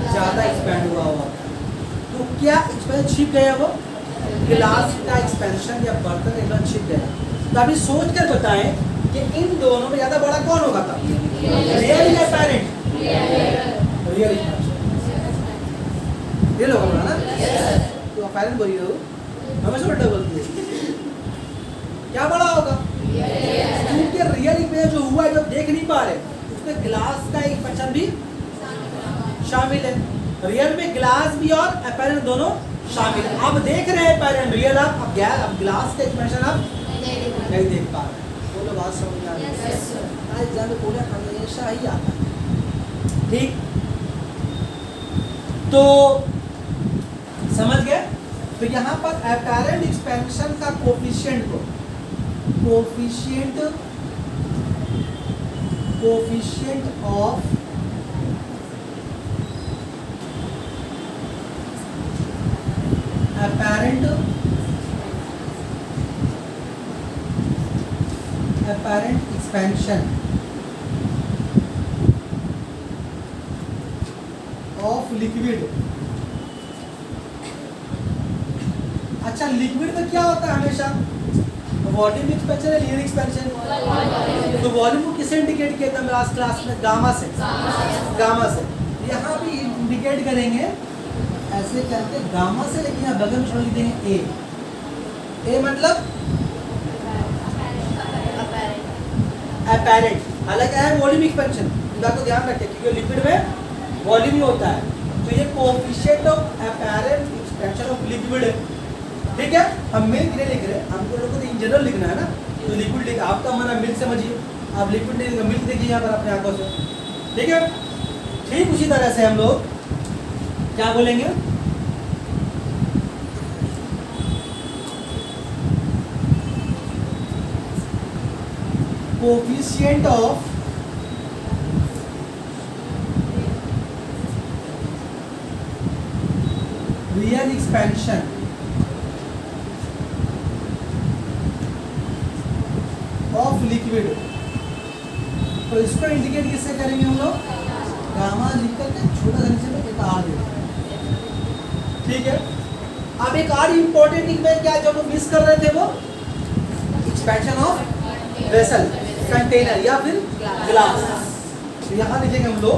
ज़्यादा एक्सपैंड हुआ होता है। तो क्या एक्सपेंशन छिप गया? वो गिलास का एक्सपेंशन या बर्तन का एक्सपेंशन छिप गया। तो अभी सोच कर बताएं कि इन दोनों में ज़्यादा बड़ा कौन होगा था? रियल या अपैरेंट? रियल ये लोग बोला ना, तो अपैरेंट बोलिए हो, हमेशा उल्टा बोलती है, क्या बड़ा होगा? क्योंकि रियल में जो हुआ है, जो देख नहीं पा रहे, उसमें गिलास का एक्सपेंशन भी शामिल है। रियल में गिलास भी और अपैरेंट दोनों शामिल है। आप देख रहे हैं अपैरेंट, रियल आप गिलास का एक्सपेंशन आप नहीं देख पा रहे। बोलो बात समझ में आ रही है? एग्जाम में पूरे हमेशा ही आता है। ठीक, तो समझ गए? तो यहाँ पर अपेरेंट एक्सपेंशन का कोफिशिएंट को coefficient of apparent expansion of liquid। अच्छा, लिक्विड में क्या होता है हमेशा? वॉल्यूम एक्सपेंशन है, लिनियर एक्सपेंशन। तो वॉल्यूम को किससे इंडिकेट किया था लास्ट क्लास में? गामा से। यहाँ भी इंडिकेट करेंगे ऐसे करके गामा से, लेकिन यहाँ बगल में छोड़ देंगे ए मतलब अपैरेंट। हालांकि है वॉल्यूम एक्सपेंशन, इस बात को ध्यान रखें क्योंकि लिक्विड में वॉल्यूम ही होता है। तो ये coefficient of apparent expansion of liquid है, ठीक है। हम मिल्क नहीं लिख रहे, हमको लोगों को इन जनरल लिखना है ना। तो लिक्विड लिख, आपका मन है मिल्क समझिए, आप लिक्विड नहीं लिखा, मिल्क देखिए यहाँ पर अपने आंखों से, ठीक है। ठीक उसी तरह से हम लोग क्या बोलेंगे? Coefficient of real expansion of liquid. तो इसको इंडिकेट किससे करेंगे हम लोग? गामा लिख करके छोटा सा नीचे में एक आर देंगे, ठीक है। अब एक और इंपॉर्टेंट इक्वेशन क्या जो हम मिस कर रहे थे, वो एक्सपेंशन ऑफ वेसल, कंटेनर या फिर ग्लास। तो यहाँ लिखेंगे हम लोग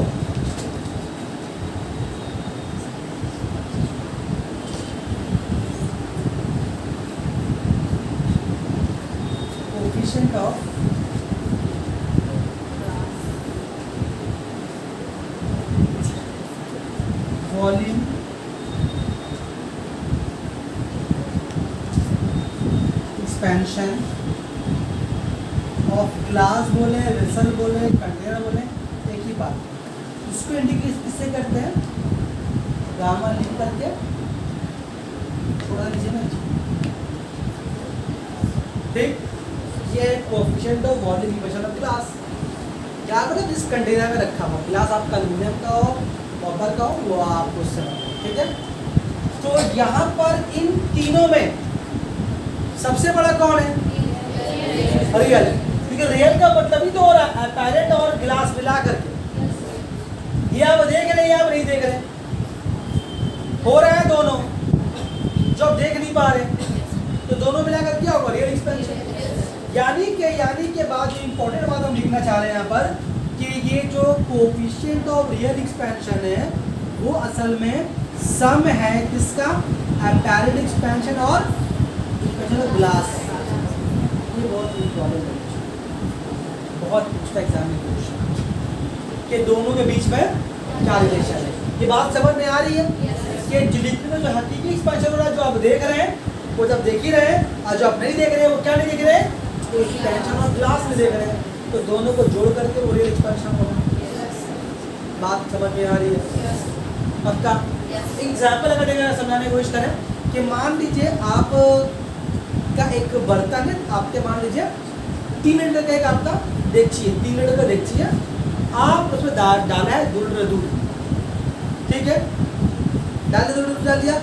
coefficient of volume expansion of glass बोले, वेसल बोले, कंटेनर बोले, एक ही बात। इसको इंडिकेट किससे करते हैं? गामा लिख करके थोड़ा नीचे में, ठीक। ये coefficient of volume expansion of glass. क्या मतलब जिस कंटेनर में रखा हुआ ग्लास आपका एल्यूमिनियम का हो, कॉपर का हो, वो आप उससे, ठीक है। तो यहाँ पर इन तीनों में सबसे बड़ा कौन है? रियल। क्योंकि रियल का मतलब ही तो हो रहा है अपैरेंट और ग्लास मिला करके। ये आप देख रहे हैं, आप नहीं देख रहे, हो रहा है दोनों, जो आप देख नहीं पा रहे, तो दोनों मिलाकर क्या होगा? Real expansion. यानी के बाद जो इंपॉर्टेंट बात हम लिखना चाह रहे हैं यहाँ पर कि ये जो कोएफिशिएंट ऑफ रियल एक्सपेंशन है वो असल में सम है किसका? अपैरेंट एक्सपेंशन और एक्सपेंशन ऑफ ग्लास। ये बहुत इंपॉर्टेंट है, बहुत पूछता एग्जाम में क्वेश्चन कि दोनों के बीच में क्या रिलेशन है। ये बात समझ में आ रही है कि लिक्विड में जो हकीकी एक्सपेंशन हो रहा है, जो आप देख रहे हैं वो जब देख ही रहे हैं, और जो आप नहीं देख रहे हैं वो क्या नहीं देख रहे हैं? तो एक्सपेंशन ऑफ ग्लास में देख रहे हैं। तो दोनों को जोड़ करके वो रियल एक्सपेंशन होगा। बात समझ में आ रही है? पक्का? एग्जाम्पल अगर देखें, समझाने की कोशिश करें कि मान लीजिए आप का एक बर्तन है, आपके मान लीजिए 3 लीटर का एक आपका डेगची है, 3 लीटर का डेगची है, आप उसमें डाला है 2 लीटर दूध, ठीक है। डाल दिया।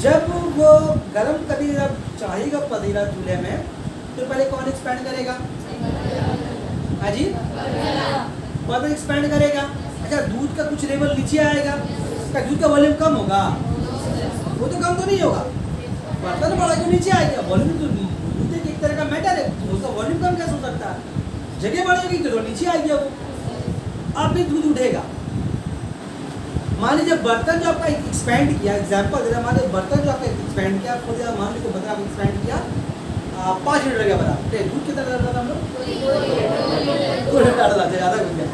जब वो गर्म करने जब चाहेगा पतीला चूल्हे में, तो पहले कौन एक्सपेंड करेगा? हाँ जी, पता एक्सपेंड करेगा। अच्छा, दूध का कुछ लेवल नीचे आएगा, क्या दूध का वॉल्यूम कम होगा? वो तो कम तो नहीं होगा, बर्तन बड़ा क्यों नीचे आएगा? वॉल्यूम तो दूध एक तरह का मैटर है, उसका वॉल्यूम कम कैसे हो सकता है? जगह बढ़ेगी तो नीचे आएगी, वो अब भी दूध उठेगा। मान लीजिए बर्तन जो आपका एक्सपेंड किया, एग्जाम्पल दे रहा, मान लीजिए बर्तन जो आपका एक्सपेंड किया, मान लीजिए बर्तन आप एक्सपेंड किया 5 लीटर के बराबर, दूध कितना डालता था हम लोग? 2 लीटर डालता था, ज़्यादा कुछ नहीं।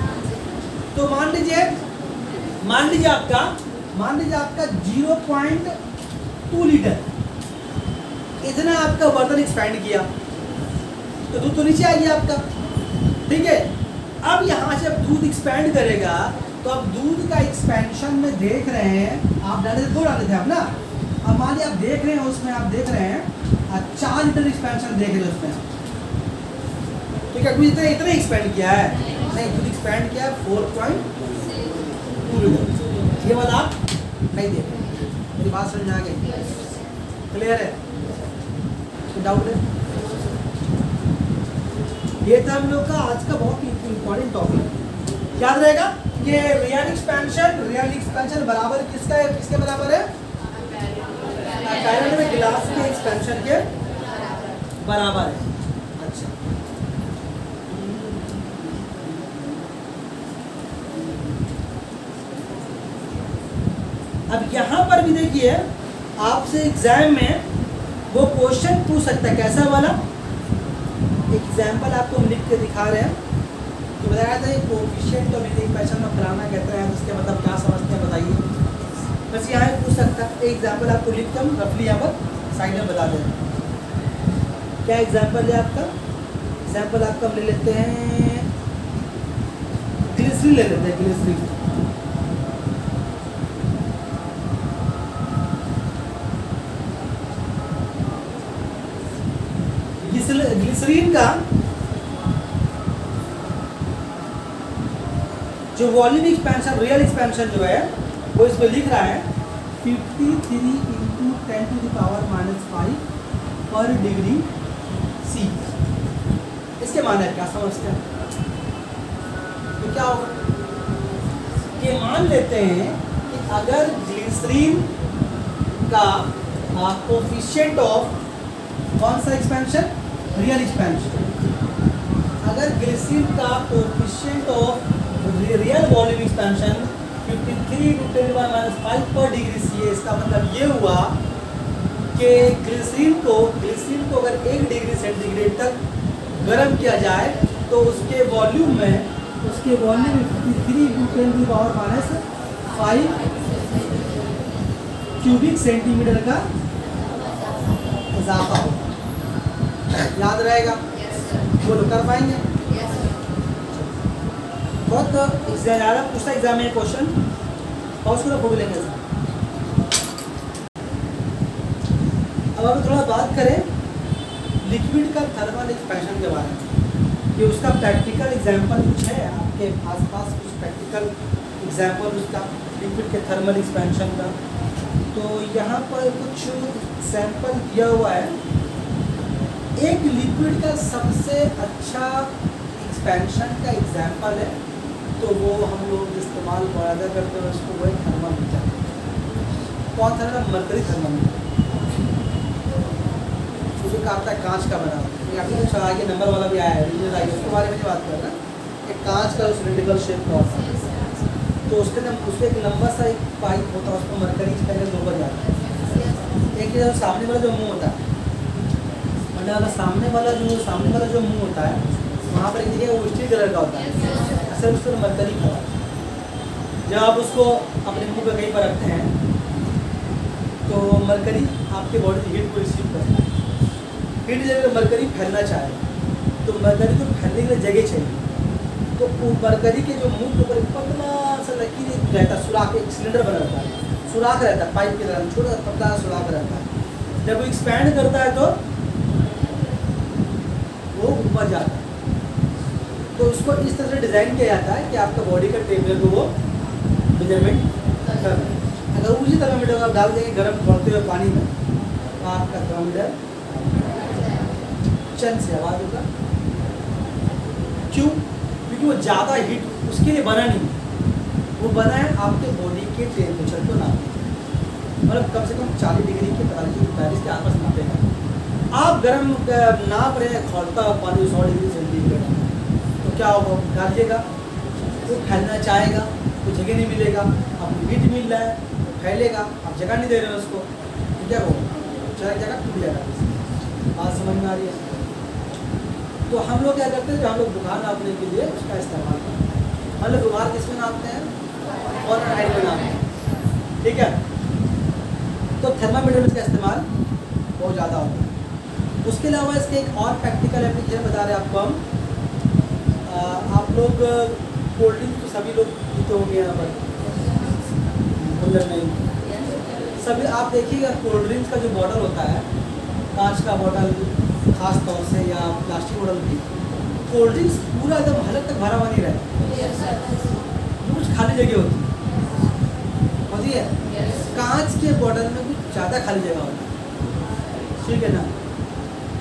तो मान लीजिए आपका 0.2 लीटर इतना आपका बर्तन एक्सपेंड किया, तो दूध तो नीचे आएगी आपका, ठीक है। अब यहाँ से अब दूध एक्सपेंड करेगा, तो अब दूध का एक्सपेंशन में देख रहे हैं, आप डाले थे 2 डाले थे आप ना, अब मान लीजिए आप देख रहे हैं उसमें, आप देख रहे हैं 4 लीटर एक्सपेंशन देख रहे हैं उसमें, तो क्या कुछ इतना एक्सपेंड किया है? नहीं, कुछ एक्सपेंड किया है 4.2 लीटर। ये वाला आप नहीं देख रहे, मेरी बात समझ में आ गई? क्लियर है? कोई डाउट है? ये था हम लोग का आज का बहुत इंपॉर्टेंट टॉपिक। याद रहेगा कि रियल एक्सपेंशन बराबर किसका है, किसके बराबर है? में गिलास के एक्सपेंशन के बराबर है। अच्छा, अब यहां पर भी देखिए आपसे एग्जाम में वो क्वेश्चन पूछ सकता है, कैसा वाला? एग्जाम्पल आपको हम लिख के दिखा रहे हैं कि बताया था कोएफिशिएंट ऑफ एक्सपेंशन में फलाना कहते हैं, उसके मतलब क्या समझते हैं बताइए। बस यहाँ पूछ सकता है। एग्जाम्पल आपको लिख कर रफली यहाँ पर साइड में बता दें। क्या एग्जाम्पल है आपका? एग्जाम्पल आपका हम ले लेते हैं ग्लिसरीन, ले लेते हैं ग्लिसरीन। ग्लिसरीन का जो वॉल्यूम एक्सपेंशन, रियल एक्सपेंशन जो है वो इसमें लिख रहा है 53 × 10⁻⁻5 पर डिग्री सी। इसके माने क्या समझते हैं? तो क्या होगा कि मान लेते हैं कि अगर ग्लिसरीन का कोएफिशिएंट ऑफ कौन सा एक्सपेंशन? Real expansion. अगर ग्लिसरीन का coefficient of real volume expansion 53 × 10⁻⁵ पर डिग्री सी है, इसका मतलब ये हुआ कि ग्लिसरीन को अगर 1 डिग्री सेंटीग्रेड तक गर्म किया जाए तो उसके वॉल्यूम में 53 × 10⁻⁵ क्यूबिक सेंटीमीटर का इजाफा होगा। याद रहेगा? बोलो, कर पाएंगे? बहुत ज़्यादा पूछता एग्जाम में क्वेश्चन, और उसको फोटो लेंगे। अब हम थोड़ा बात करें लिक्विड का थर्मल एक्सपेंशन के बारे में, कि उसका प्रैक्टिकल एग्जाम्पल कुछ है आपके आसपास, कुछ प्रैक्टिकल एग्जाम्पल उसका लिक्विड के थर्मल एक्सपेंशन का। तो यहाँ पर कुछ सैंपल दिया हुआ है। एक लिक्विड का सबसे अच्छा एक्सपेंशन का एग्जाम्पल है, तो वो हम लोग इस्तेमाल ज़्यादा करते हैं, उसको वही थर्मामीटर। कौन सा? Mercury thermometer. जो आता है कांच का बना, अभी कुछ आगे नंबर वाला भी आया है, रीजन आगे, उसके बारे में बात कर रहे हैं। एक कांच का सिलिंड्रिकल शेप का होता है, तो उसके उसमें एक लंबा सा एक पाइप होता है, उसको मरकरी पहले 2 बार जाता है। एक जो सामने वाला जो मुँह होता है, मतलब सामने वाला जो मुंह होता है, वहाँ पर देखिए वो स्टील कलर का होता है, असल उसको मरकरी का। जब आप उसको अपने मुंह पे कहीं पर रखते हैं तो मरकरी आपके बॉडी की हीट को रिसीव करता है। हीट जब मरकरी फैलना चाहे तो मरकरी को फैलने के लिए जगह चाहिए, तो वो मरकरी के जो मुंह के ऊपर पतला सा लकीर रहता है, सुराख, एक सिलेंडर बना रहता है, सुराख रहता है पाइप की तरह, छोटा पतला सुराख रहता है। जब वो एक्सपैंड करता है तो वो ऊपर जाता है। तो उसको इस तरह से डिज़ाइन किया जाता है कि आपका बॉडी का टेम्परेचर को वो मेजरमेंट कर। अगर उसी थर्मामीटर को आप डाल देंगे गर्म बढ़ते हुए पानी में, तो आपका थर्मामीटर चंद से आवाज़ होगा। क्यों? क्योंकि वो ज़्यादा हीट उसके लिए बना नहीं, वो बना है आपके बॉडी के टेम्परेचर को नापने, मतलब कम से कम 40 डिग्री के 45 के आसपास नापेगा। आप गर्म नाप रहे हैं, खोलता हुआ पानी 100 डिग्री सेंटीग्रेड, तो क्या होगा? डालिएगा तो फैलना चाहेगा तो जगह नहीं मिलेगा। आपको हीट मिल रहा है तो फैलेगा, आप जगह नहीं दे रहे हो उसको, तो क्या होगा? जगह टूट जाएगा। बात समझ में आ रही है? तो हम लोग क्या करते हैं, जो हम लोग बुखार नापने के लिए उसका इस्तेमाल करते हैं। हम लोग बुखार किस में नापते हैं? और हाइट में नापते हैं, ठीक है? तो थर्मामीटर में इसका इस्तेमाल बहुत ज़्यादा होता है। उसके अलावा इसके एक और प्रैक्टिकल एप्लीकेशन बता रहे हैं आपको हम। आप लोग कोल्ड ड्रिंक तो सभी लोग पीते होंगे यहाँ पर, कूलर में सभी आप देखिएगा कोल्ड ड्रिंक्स का जो बॉटल होता है, कांच का बॉटल खास तौर से या प्लास्टिक बॉटल भी, कोल्ड ड्रिंक्स पूरा एकदम हलक तक भरा हुआ नहीं रहता, कुछ खाली जगह होती है। कांच के बॉटल में कुछ ज़्यादा खाली जगह होता है, ठीक है ना।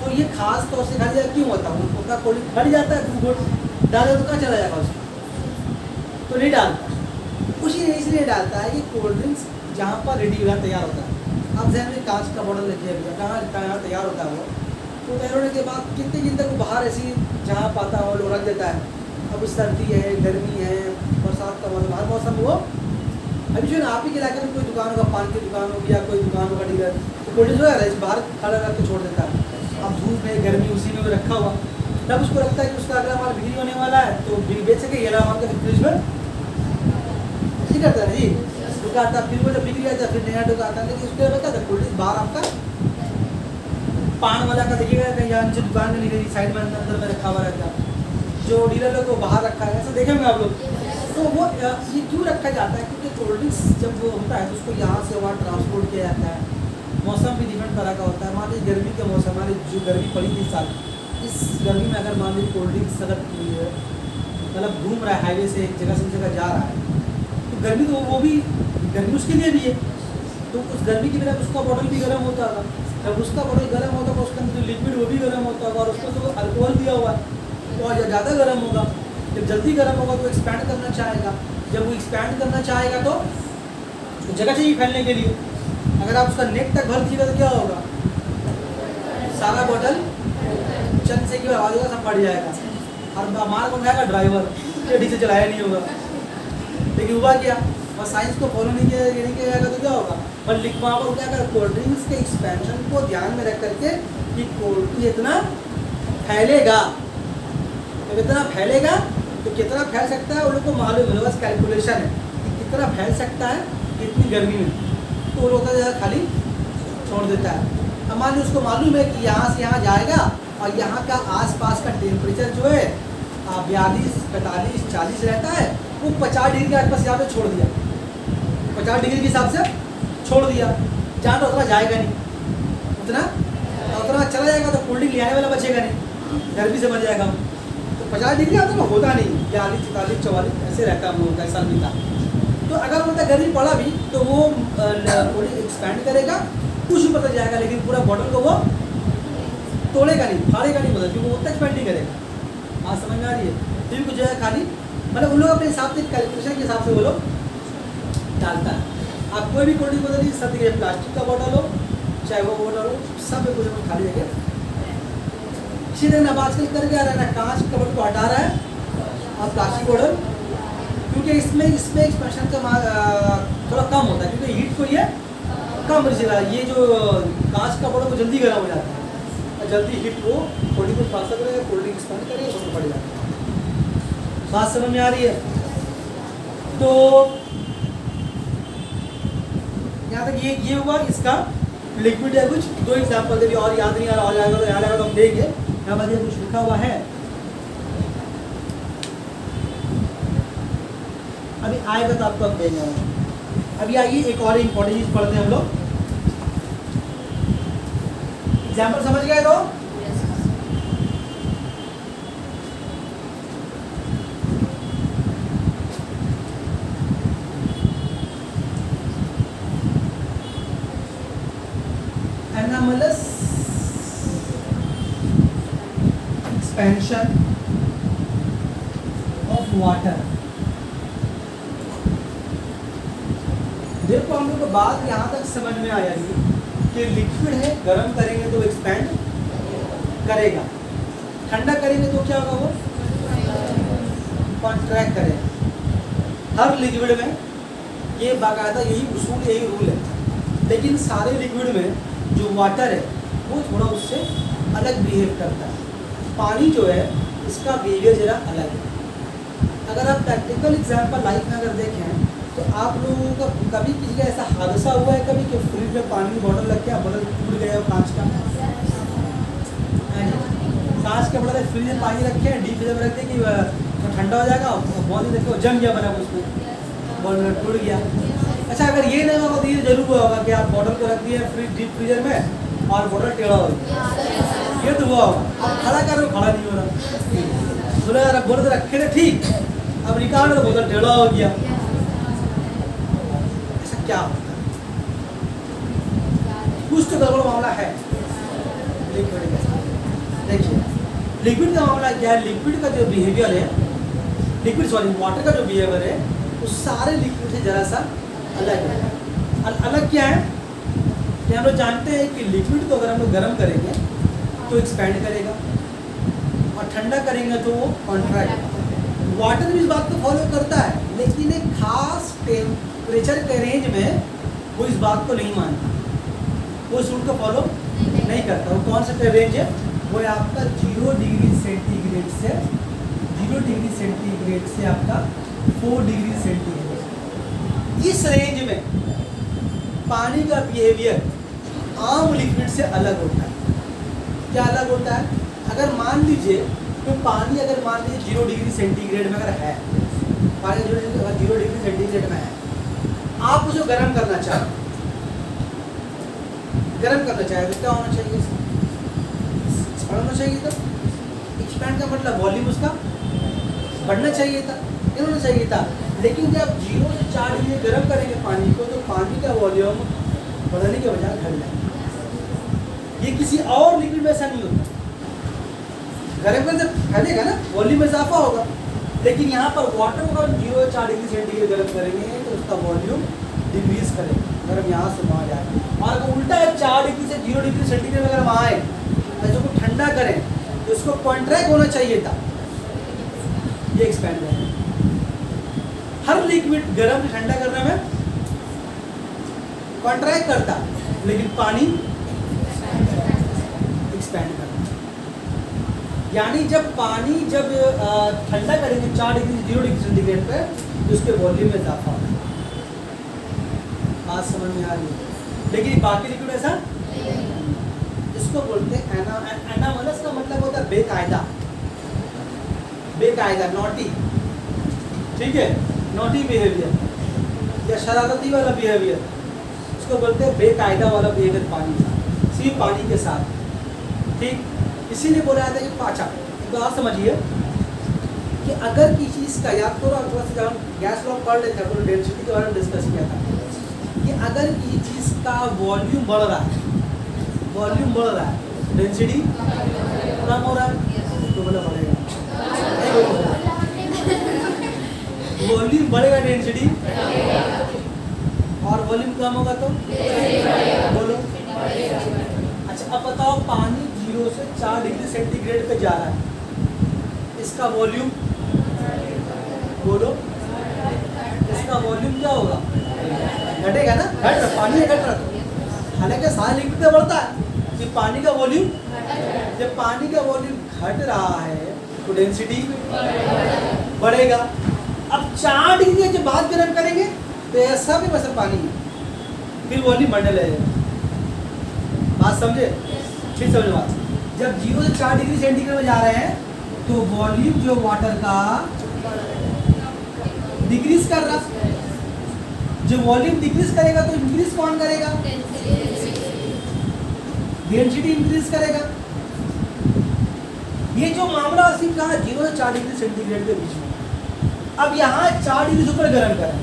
तो ये खास तौर से खाली जगह क्यों होता है? उसका कोल्ड ड्रिंक फट जाता है, घुट डाले तो कहाँ चला जाएगा उसको, तो नहीं डालता। उसी इसलिए डालता है कि कोल्ड ड्रिंक्स जहाँ पर रेडी हो तैयार होता है। अब जहन में कांच का बॉटल रखिए, कहाँ तैयार होता है वो, तो तैयार होने के बाद कितने दिन तक वो बाहर ऐसी जहाँ पाता है वो लोग रख देता है। अब सर्दी है, गर्मी है, बरसात का मौसम, हर मौसम वो अभी जो है ना, आप ही के इलाके में कोई दुकान होगा, पान की दुकान होगी या कोई दुकान होगा डीलर, तो कोल्ड ड्रिंक्स है बाहर खड़ा रख के छोड़ देता है। अब धूप में, गर्मी, उसी में रखा हुआ, तब उसको लगता है कि उसका अगला माल बिक्री होने वाला है तो बेच सके, ये माल का फ्रिज में ठीक करता है जी, दुकान था, फिर वो जब बिक्री आता है फिर नया दुकान आता है। लेकिन उसके बाद क्या था, कोल्ड ड्रिंक्स बाहर आपका पान वाला का देखिएगा कहीं यहाँ नीचे दुकान में नहीं रही, साइड में अंदर में रखा हुआ रहता है, जो डीलर लोग को बाहर रखा है, ऐसा देखेंगे आप लोग। तो वो ये क्यों रखा जाता है? क्योंकि कोल्ड ड्रिंक्स जब वो होता है तो उसको यहाँ से वहाँ ट्रांसपोर्ट किया जाता है। मौसम भी डिफरेंट तरह का होता है। मान लीजिए गर्मी के मौसम, मान लीजिए जो गर्मी पड़ी थी इस साल, इस गर्मी में अगर मान लीजिए कोल्ड ड्रिंक्स अगर मतलब घूम रहा है हाईवे से एक जगह से एक जगह जा रहा है, तो गर्मी तो वो भी गर्मी उसके लिए भी है, तो उस गर्मी की वजह उसका बॉटल भी गर्म होता होगा। जब उसका बॉटल गर्म होता होगा, उसके अंदर जो लिक्विड वो भी गर्म होता होगा, और उसमें जो अल्कोहल दिया हुआ है वो ज़्यादा गर्म होगा। जब जल्दी गर्म होगा तो एक्सपैंड करना चाहेगा, जब वो एक्सपैंड करना चाहेगा तो जगह चाहिए फैलने के लिए। अगर आप उसका नेक तक भर दीजिएगा तो क्या होगा, सारा बॉटल चंद से की आवाज़ होगा, सब फट जाएगा, और मार कौन खाएगा? ड्राइवर, टेढ़ी से चलाया नहीं होगा। लेकिन हुआ क्या, और साइंस को फॉलो नहीं किया जाएगा तो क्या होगा, और लिखवा को क्या कर, कोल्ड ड्रिंक्स के एक्सपेंशन को ध्यान में रख करके कि कोल्ड ड्रिंक इतना फैलेगा, तो कितना फैलेगा, तो कितना फैल सकता है वो लोग को मालूम है, बस कैलकुलेशन है कि कितना फैल सकता है इतनी गर्मी में, तो वो लोग खाली छोड़ देता है। अब मान लीजिए उसको मालूम है कि यहाँ से यहाँ जाएगा और यहाँ का आसपास का टेम्परेचर जो है 42, 45, 40 रहता है, वो 50 डिग्री के आसपास यहाँ पे छोड़ दिया, 50 डिग्री के हिसाब से छोड़ दिया, जहाँ तो उतना जाएगा नहीं, उतना चला जाएगा तो कोल्ड ड्रिंक ले आने वाला बचेगा नहीं, गर्मी से मर जाएगा। तो 50 डिग्री आता तो होता नहीं, 42, 43, 44 ऐसे रहता है हम लोगों का, ऐसा भी था। तो अगर मतलब गर्मी पड़ा भी तो वो कोल्ड ड्रिंक एक्सपैंड करेगा, कुछ ऊपर तक जाएगा, लेकिन पूरा बॉटल को वो तोड़ेगा नहीं, फाड़ेगा नहीं, मतलब क्योंकि वो उतना एक्सपैंड नहीं करेगा। हाँ समझ में आ रही है। फिर कुछ जो है खाली मतलब उन लोग अपने हिसाब से कैलकुलेशन के हिसाब से वो लोग डालता है। आप कोई भी कोल्ड ड्रिंक बदलिए, सब जगह प्लास्टिक का बॉटल हो चाहे वो बॉटल हो, सब में कुछ खाली जगह सीधे ना। आजकल कर क्या रहा है ना, कांच का बॉटल को हटा रहा है और प्लास्टिक बॉटल, क्योंकि इसमें एक्सपेंशन का थोड़ा कम होता है, क्योंकि हीट को ये कम रिसीव है। ये जो कांच का बॉटल वो जल्दी गर्म हो जाता है और जल्दी हीट वो कोल्ड ड्रिंक को ट्रांसफर करेगा, कोल्ड ड्रिंक एक्सपेंड करेगा, बॉटल फट जाता है। बात समझ में आ रही है? तो यहाँ तक ये हुआ इसका लिक्विड है। कुछ दो एग्जाम्पल दे दिए, और याद नहीं आ रहा, और आएगा तो याद आएगा तो हम देंगे। यहाँ पर कुछ लिखा हुआ है, अभी आएगा तो आपको अब देंगे। अभी आइए एक और इम्पोर्टेंट चीज पढ़ते हैं हम लोग। एग्जाम्पल समझ गए तो anomalous expansion of water। देखो हम लोग को बात यहाँ तक समझ में आ जाएगी कि लिक्विड है, गर्म करेंगे तो एक्सपैंड करेगा, ठंडा करेंगे तो क्या होगा, वो कॉन्ट्रैक्ट करेगा। हर लिक्विड में ये बाकायदा यही उसूल, यही रूल है। लेकिन सारे लिक्विड में जो वाटर है वो थोड़ा उससे अलग बिहेव करता है। पानी जो है इसका बिहेवियर जरा अलग है। अगर आप प्रैक्टिकल एग्जाम्पल लाइफ में अगर देखें तो आप लोगों का कभी किसी का ऐसा हादसा हुआ है कभी कि फ्रिज में पानी की बोतल लग गया, बोतल टूट गया कांच का, कांच का बोतल फ्रिज में पानी रखे हैं, डीप फ्रीजर में रख दिया कि ठंडा हो जाएगा, बहुत ही देखो जम गया बना उसमें, बोतल टूट गया, अच्छा अगर ये नहीं होगा तो ये जरूर होगा कि आप बॉटल को रख दिए डीप फ्रीजर में और बॉटल टेढ़ा हो गया, ये तो हुआ होगा। अब खड़ा कर खड़ा नहीं हो रहा, बोले यार बोले तो रखे थे ठीक, अब निकाल तो बोतल टेढ़ा हो गया। ऐसा क्या होता है? कुछ तो गड़बड़ मामला है लिक्विड के साथ। देखिए लिक्विड का मामला क्या है, लिक्विड का जो बिहेवियर है, लिक्विड सॉरी वाटर का जो बिहेवियर है वो सारे लिक्विड से जरा सा अलग है। अलग क्या है कि हम लोग जानते हैं कि लिक्विड को अगर हम लोग गर्म करेंगे तो एक्सपैंड करेगा और ठंडा करेंगे तो वो कॉन्ट्रैक्ट। वाटर भी इस बात को फॉलो करता है, लेकिन एक खास टेम्परेचर के रेंज में वो इस बात को नहीं मानता, वो इस रूल को फॉलो नहीं करता। वो कौन सा रेंज है? वो है आपका 0 डिग्री सेंटीग्रेड से 0 डिग्री सेंटीग्रेड से आपका 4 डिग्री सेंटीग्रेड। इस रेंज में पानी का बिहेवियर आम लिक्विड से अलग होता है। क्या अलग होता है? अगर मान लीजिए तो पानी अगर मान लीजिए 0 डिग्री सेंटीग्रेड में अगर है, पानी 0 डिग्री सेंटीग्रेड में है, आप उसे गर्म करना चाहें, गर्म करना चाहे तो क्या होना चाहिए? एक्सपैंड होना चाहिए था। एक्सपैंड का मतलब वॉल्यूम उसका बढ़ना चाहिए था, नहीं होना चाहिए था। लेकिन जब 0 से 4 डिग्री गर्म करेंगे पानी को तो पानी का वॉल्यूम बढ़ने के बजाय घट जाएगा। ये किसी और लिक्विड में ऐसा नहीं होता। गर्म करने से फैलेगा ना, वॉल्यूम में इजाफा होगा, लेकिन यहाँ पर वाटर को 0 से 4 डिग्री सेंटीग्रेड गर्म करेंगे तो उसका वॉल्यूम डिक्रीज करेगा, गर्म यहाँ से वहाँ जाए। और अगर उल्टा है 4 डिग्री से 0 डिग्री सेंटीग्रेड अगर वहाँ आए तो उसको ठंडा करें तो उसको कॉन्ट्रैक्ट होना चाहिए था, ये एक्सपैंड है। हर लिक्विड गर्म ठंडा करने में कॉन्ट्रैक्ट करता, लेकिन पानी एक्सपैंड करता। यानी जब पानी जब ठंडा करेंगे 4 डिग्री से 0 डिग्री सेंटीग्रेड पे तो उसके वॉल्यूम में इजाफा होगा। बात समझ में आ रही है? लेकिन बाकी लिक्विड ऐसा इसको बोलते हैं एनामलस का मतलब होता है बेकायदा, बेकायदा नॉटी, ठीक है, नॉटी बिहेवियर या शरारती वाला बिहेवियर, इसको बोलते हैं बेकायदा वाला बिहेवियर पानी का, सिर्फ पानी के साथ, ठीक। इसीलिए बोला जाता है कि पाचा। एक बात समझिए कि अगर किसी चीज़ का, याद करो थोड़ा सा जब हम गैस लॉ पढ़ लेते हैं तो डेंसिटी के बारे में डिस्कस किया था कि अगर किसी चीज़ का वॉल्यूम बढ़ रहा है, वॉल्यूम बढ़ रहा है, डेंसिटी कम हो रहा है तो बोला बढ़ेगा, वॉल्यूम बढ़ेगा डेंसिटी, और वॉल्यूम कम होगा तो बोलो। अच्छा अब बताओ पानी 0 से 4 डिग्री सेंटीग्रेड पे जा रहा है, इसका वॉल्यूम बोलो, इसका वॉल्यूम क्या होगा? घटेगा ना, घट रहा, पानी घट रहा। हालांकि सारा लिक्विड में बढ़ता है कि पानी का वॉल्यूम, जब पानी का वॉल्यूम घट रहा है तो डेंसिटी बढ़ेगा। अब 4 डिग्री जब बात गर्म करेंगे तो ऐसा भी बस पानी है, फिर वॉल्यूम बढ़ने लगेगा। बात समझे? फिर समझो बात। जब 0 से 4 डिग्री सेंटीग्रेड में जा रहे हैं तो वॉल्यूम जो वाटर का डिक्रीज कर रहा, जो वॉल्यूम डिक्रीज करेगा तो इंक्रीज कौन करेगा? डेंसिटी इंक्रीज करेगा। ये जो मामला सिर्फ कहा 0 से 4 डिग्री सेंटीग्रेड के बीच में। अब यहाँ 4 डिग्री से ऊपर गर्म करें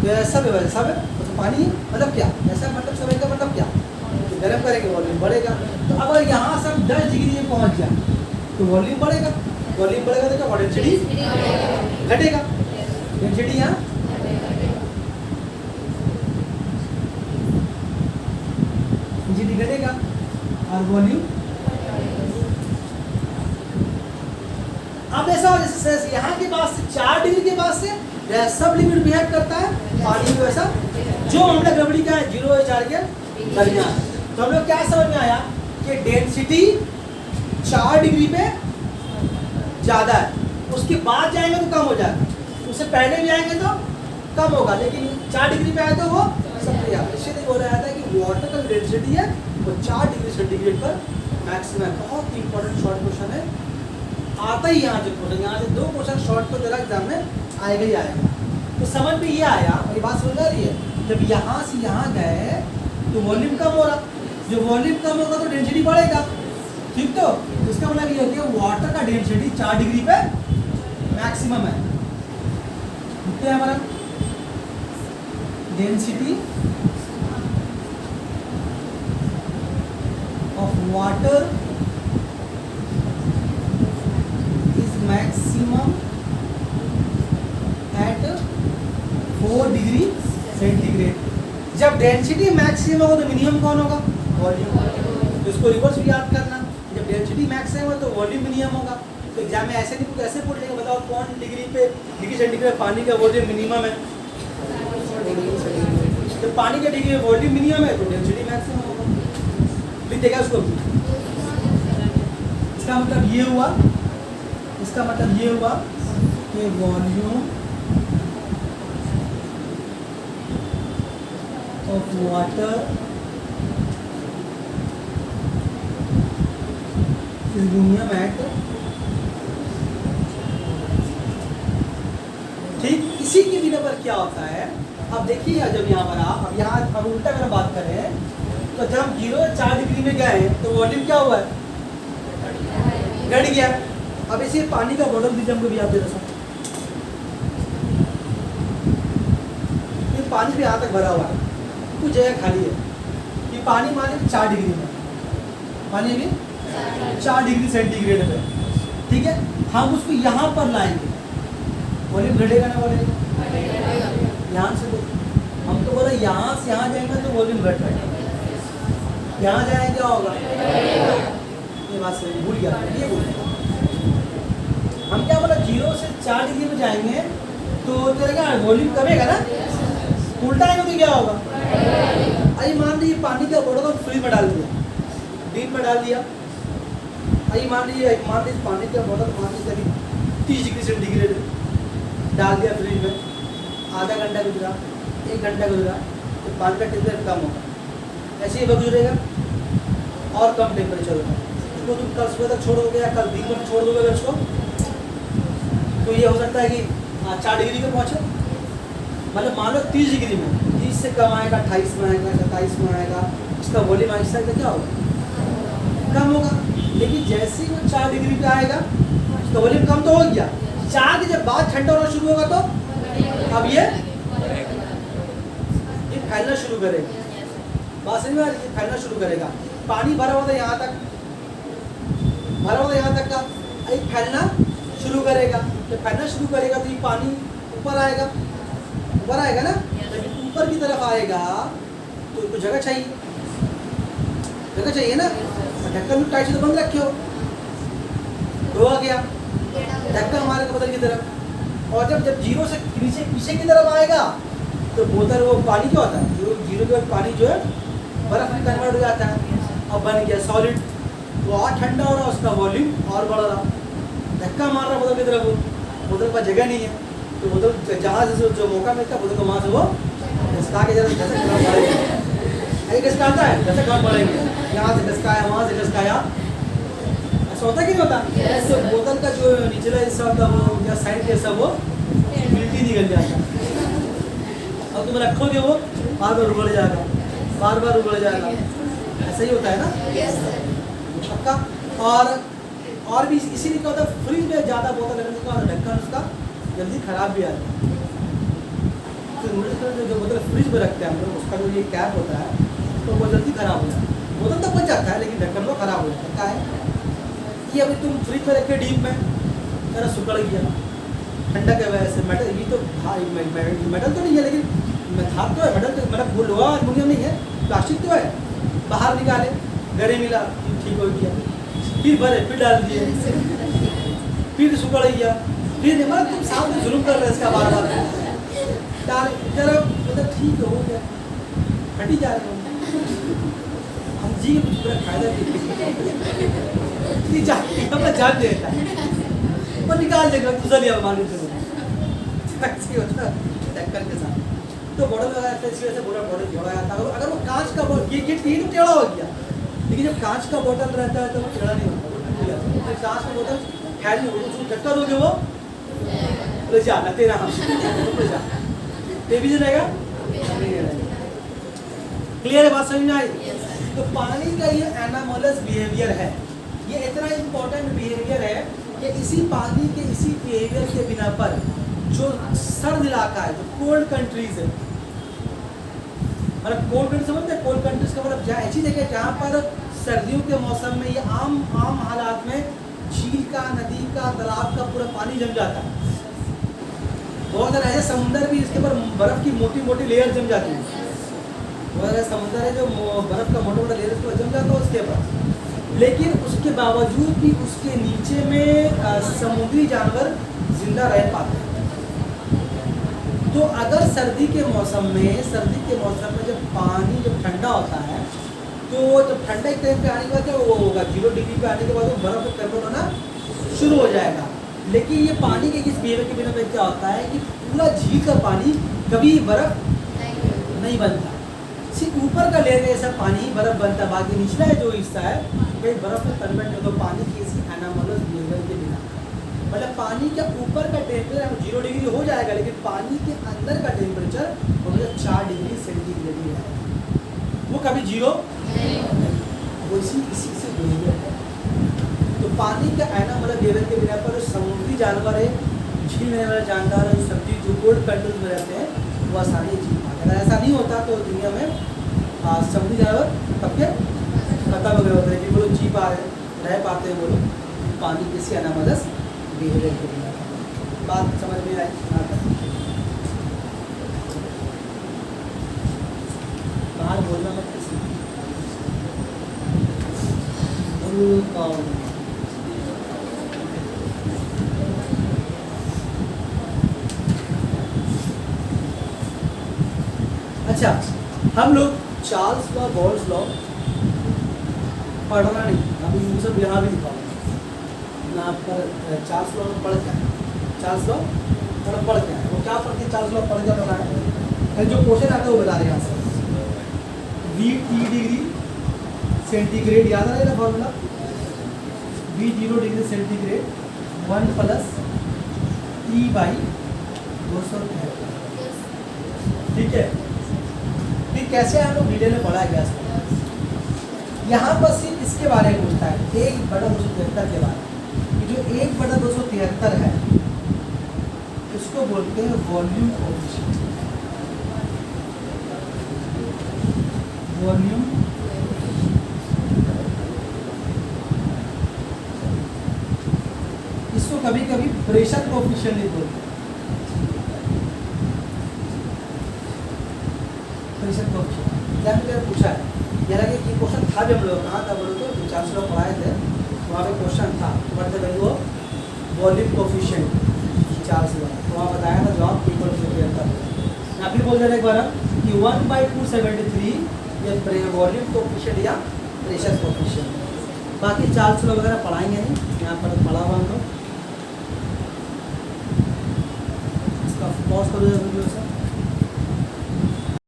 तो ऐसा भी वैसा भी तो पानी मतलब क्या, ऐसा मतलब समय का मतलब क्या, तो गर्म करेंगे वॉल्यूम बढ़ेगा। तो अगर यहाँ से हम 10 डिग्री में पहुँच जाए तो वॉल्यूम बढ़ेगा, वॉल्यूम बढ़ेगा तो क्या डेंसिटी घटेगा, डेंसिटी यहाँ डेंसिटी घटेगा और वॉल्यूम। अब ऐसा हो जैसे यहाँ के पास से 4 डिग्री के पास से सब लिक्विड बिहेव करता है, पानी भी वैसा, जो मामला गड़बड़ी का है 0 और 4 के दरमियान। तो हम लोग क्या समझ में आया कि डेंसिटी 4 डिग्री पे ज़्यादा है, उसके बाद जाएंगे तो कम हो जाएगा, उससे पहले भी आएंगे तो कम होगा, लेकिन 4 डिग्री पे आए तो वो सबसे ज़्यादा। इसलिए बोला जाता है कि वाटर का डेंसिटी है वो 4 डिग्री सेंटीग्रेड पर मैक्सिमम। बहुत इंपॉर्टेंट शॉर्ट क्वेश्चन है, आता ही यहाँ से क्वेश्चन, यहाँ से 2 क्वेश्चन शॉर्ट को जरा एग्जाम में आएगा ही आएगा। तो समझ में ये आया, मेरी बात समझ आ रही है? जब यहाँ से यहाँ गए तो वॉल्यूम कम हो रहा, जो वॉल्यूम कम होगा तो डेंसिटी बढ़ेगा, ठीक। तो इसका मतलब ये हो गया वाटर का डेंसिटी 4 डिग्री पे मैक्सिमम है। कितने है हमारा density of water is maximum at 4 degree centigrade. जब डेंसिटी मैक्सिमम हो तो मिनिमम कौन होगा? वॉल्यूम। तो इसको रिवर्स भी याद करना, जब डेंसिटी मैक्सिमम है तो वॉल्यूम मिनिमम होगा। तो एग्जाम में ऐसे नहीं, ऐसे पूछ लेंगे बताओ कौन डिग्री सेंटीग्रेड पानी का वॉल्यूम मिनिमम है? जब पानी का डिग्री वॉल्यूम मिनिमम है तो डेंसिटी मैक्सिमम होगा। लिख देगा उसको। इसका मतलब ये हुआ, इसका मतलब ये हुआ कि volume of water is minimum at, ठीक। इसी के बिना पर क्या होता है, अब देखिए जब यहाँ पर अब यहाँ हम उल्टा अगर बात करें तो जब हम 0 से 4 डिग्री में गए तो वॉल्यूम क्या हुआ है? घट गया। अब इसे पानी का बॉटल दीजिए हमको भी, आप दे दो। ये पानी भी यहाँ तक भरा हुआ है, कुछ जगह खाली है। ये पानी मान लीजिए 4 डिग्री में, पानी भी 4 डिग्री सेंटीग्रेड पे, ठीक है। हम उसको यहाँ पर लाएंगे, वॉल्यूम घटेगा ना बढ़ेगा? यहाँ से हम तो बोला यहाँ से यहाँ जाएंगे तो वॉल्यूम घट जाएगा, यहाँ जाएंगे क्या होगा? ये बात से भूल गया, ये भूल गया। हम क्या बोला 0 से 4 डिग्री में जाएंगे तो तेरा क्या वॉल्यूम कमेगा ना, उल्टा है तो क्या होगा? अरे मान लीजिए पानी का बोतल हम फ्रिज में डाल दिया, डीप में डाल दिया। अरे मान लीजिए पानी का बोतल मान लीजिए अभी 30 डिग्री सेंटीग्रेड डाल दिया फ्रिज में, आधा घंटा गुजरा, 1 घंटा गुजरा तो पानी का टेम्परेचर कम होगा, ऐसे ही गुजरेगा और कम टेम्परेचर होगा। इसको तुम कल सुबह तक छोड़ोगे या कल दिन में छोड़ दोगे अगर इसको, तो ये हो सकता है कि 4 डिग्री पे पहुँचो। मतलब मान लो 30 डिग्री में, 30 से कम आएगा, 28 में आएगा, 27 में आएगा, उसका वॉल्यूम आहिस्ता आहिस्ता क्या होगा? कम होगा। लेकिन जैसे ही वो 4 डिग्री पे आएगा उसका वॉल्यूम कम तो हो गया। 4 के जब बाद ठंडा होना शुरू होगा तो अब ये फैलना शुरू करेगा, बात समझ में आ रही है? फैलना शुरू करेगा। पानी भरा हुआ था यहाँ तक, भरा हुआ था यहाँ तक का, एक फैलना शुरू करेगा। जब फैलना शुरू करेगा तो ये पानी ऊपर आएगा, ऊपर आएगा ना। जब ऊपर की तरफ आएगा तो इसको जगह चाहिए, जगह चाहिए ना। ढक्कन टाइट से तो बंद रखे हो, तो आ गया ढक्कन हमारे को बोतल की तरफ। और जब 0 से पीछे की तरफ आएगा तो बोतल वो पानी क्या होता है, जो 0 के बाद पानी जो है बर्फ में कन्वर्ट हो जाता है, अब बन गया सॉलिड। वो और ठंडा हो रहा, उसका वॉल्यूम और बढ़ रहा, धक्का मार रहा बोतल की तरफ, बोतल का जगह नहीं है तो बोतल जहाँ से जो मौका मिलता है बोतल को वहाँ से वो घसका के जैसे गर्म पड़ेगा, घसकाता है जैसे गर्म पड़ेंगे, यहाँ से घसकाया वहाँ से घसकाया, ऐसा होता कि नहीं होता? तो बोतल का जो निचला हिस्सा होता है वो या साइड का हिस्सा वो मिट्टी निकल जाता है। अब तुम रखोगे वो बार बार उगड़ जाएगा, बार बार उगड़ जाएगा, ऐसा ही होता है ना पक्का। और भी इसीलिए क्या होता है, फ्रिज में ज़्यादा बोतल रखने का ढक्कन उसका जल्दी खराब भी आता है। तो जो बोतल फ्रिज में रखते हैं हम लोग, उसका जो ये कैप होता है तो वो जल्दी खराब हो जाता है। बोतल तो बच जाता है लेकिन ढक्कन तो खराब हो जाता है। क्या है कि अभी तुम फ्रिज में रखे डीप में, मेरा सुकड़ गया ठंडा के वजह से। मेटल ये तो मेटल तो नहीं है लेकिन धातु तो है, मेटल तो मतलब लोहा एल्युमिनियम नहीं है, प्लास्टिक तो है। बाहर निकाले, गरे मिला, ठीक हो गया, फिर भरे, फिर डाल दिए, फिर सुकड़ गया, फिर मतलब तुम साथ में जुल्म कर रहे हैं इसका बार बार डाल जरा मतलब ठीक हो गया, हटी जा रहे हो हम जी कुछ पूरा फायदा नहीं जान देता है वो निकाल देगा दूसरा लिया मालूम टक्कर के साथ। तो बॉर्डर लगाया था इसी वजह से बॉर्डर जोड़ा जाता है। अगर वो कांच का ये तो टेढ़ा हो गया, लेकिन जब कांच का बोतल रहता है तो वो टेढ़ा नहीं होता। कांच का बोतल खैर नहीं टक्कर हो गया वो ले जाना तेरा हम ले जा भी रहेगा क्लियर है बात, समझ में आई? तो पानी का ये एनामोलस बिहेवियर है, ये इतना इंपॉर्टेंट बिहेवियर है कि इसी पानी के इसी बिहेवियर के बिना पर जो सर्द इलाका है, जो कोल्ड कंट्रीज है, मतलब कोल्ड कंट्री समझते हैं, कोल्ड कंट्रीज का मतलब जहाँ ऐसी जगह जहाँ पर सर्दियों के मौसम में ये आम हालात में झील का, नदी का, तालाब का पूरा पानी जम जाता है। बहुत सारे ऐसे समुंदर भी इसके ऊपर बर्फ की मोटी मोटी लेयर जम जाती है, बहुत सारे समुंदर है जो बर्फ का मोटा मोटा लेयर उसके ऊपर जम जाता है उसके ऊपर, लेकिन उसके बावजूद भी उसके नीचे में समुद्री जानवर जिंदा रह पाते हैं। तो अगर सर्दी के मौसम में जब पानी जब ठंडा होता है, तो जब ठंडा एक टाइम पे आने के बाद क्या वो होगा, 0 डिग्री पे आने के बाद वो बर्फ में कन्वर्ट होना शुरू हो जाएगा। लेकिन ये पानी के इस बिहेवियर के बिना पे क्या होता है कि पूरा झील का पानी कभी बर्फ नहीं बनता, सिर्फ ऊपर का लेयर ऐसा पानी बर्फ बनता है, बाकी निचला जो हिस्सा है कहीं बर्फ में कन्वर्ट हो, तो पानी की इसी एनामोलस बिहेवियर के बिना, मतलब पानी के ऊपर का टेम्परेचर 0 डिग्री हो जाएगा, लेकिन पानी के अंदर का टेम्परेचर 4 डिग्री सेंटीग्रेड ही है, वो कभी 0 वो इसी से बिहेवियर है। तो पानी का एनामोलस बिहेवियर के बिना पर समुद्री जानवर है, झील में रहने वाले जानवर है, सब्जी जो कोल्ड कंट्रीज में रहते हैं, वो आसानी जी पाते। अगर ऐसा नहीं होता तो दुनिया में समुद्री जानवर कब के खत्म हो गए होते हैं, कि वो लोग जी पा रह पाते हैं, वो लोग पानी किसी एनामोलस बिहेवियर के बिना। बात समझ में आई? बाहर बोलना मत किसी अच्छा, हम लोग चार्ल्स लॉ, बॉल्स लॉ पढ़ना नहीं, अभी इन सब यहाँ भी दिखाऊंगा ना पर चार्ल्स लॉ पढ़ क्या है, चार्ल्स लॉ पढ़ क्या है, वो क्या पढ़ते चार्ल्स लॉ पढ़ क्या पढ़ा है, जो क्वेश्चन आता है वो बता रहे हैं यहाँ से। V T डिग्री सेंटीग्रेड याद आ रहेगा formula, V 0 degree centigrade 1 plus T by 200, ठीक है। फिर कैसे हम लोग डिटेल में पढ़ा गया, यहाँ पर सिर्फ इसके बारे में पूछता है, 1/273 के बारे में, कि जो 1/273 है इसको बोलते हैं वॉल्यूम कोएफिशिएंट, वॉल्यूम इसको कभी कभी प्रेशर कोएफिशिएंट नहीं बोलते, प्रेशर कोएफिशिएंट। जब मैंने पूछा है यार कि क्वेश्चन था भी हम लोग कहाँ था बोलो तो 400 लोग पढ़ाए थे, वहाँ पे क्वेश्चन था पढ़ते भाई वो वॉल्यूम कोएफिशिएंट 400, तो वहाँ बताया था जवाब इक्वल टू था। मैं अभी बोल रहा एक बार कि 1/273 ये वॉल्यूम कोएफिशिएंट या प्रेशर कोएफिशिएंट। बाकी 400 वगैरह पढ़ाएंगे नहीं, यहाँ पर पढ़ा हुआ हम लोग, इसका पॉज करो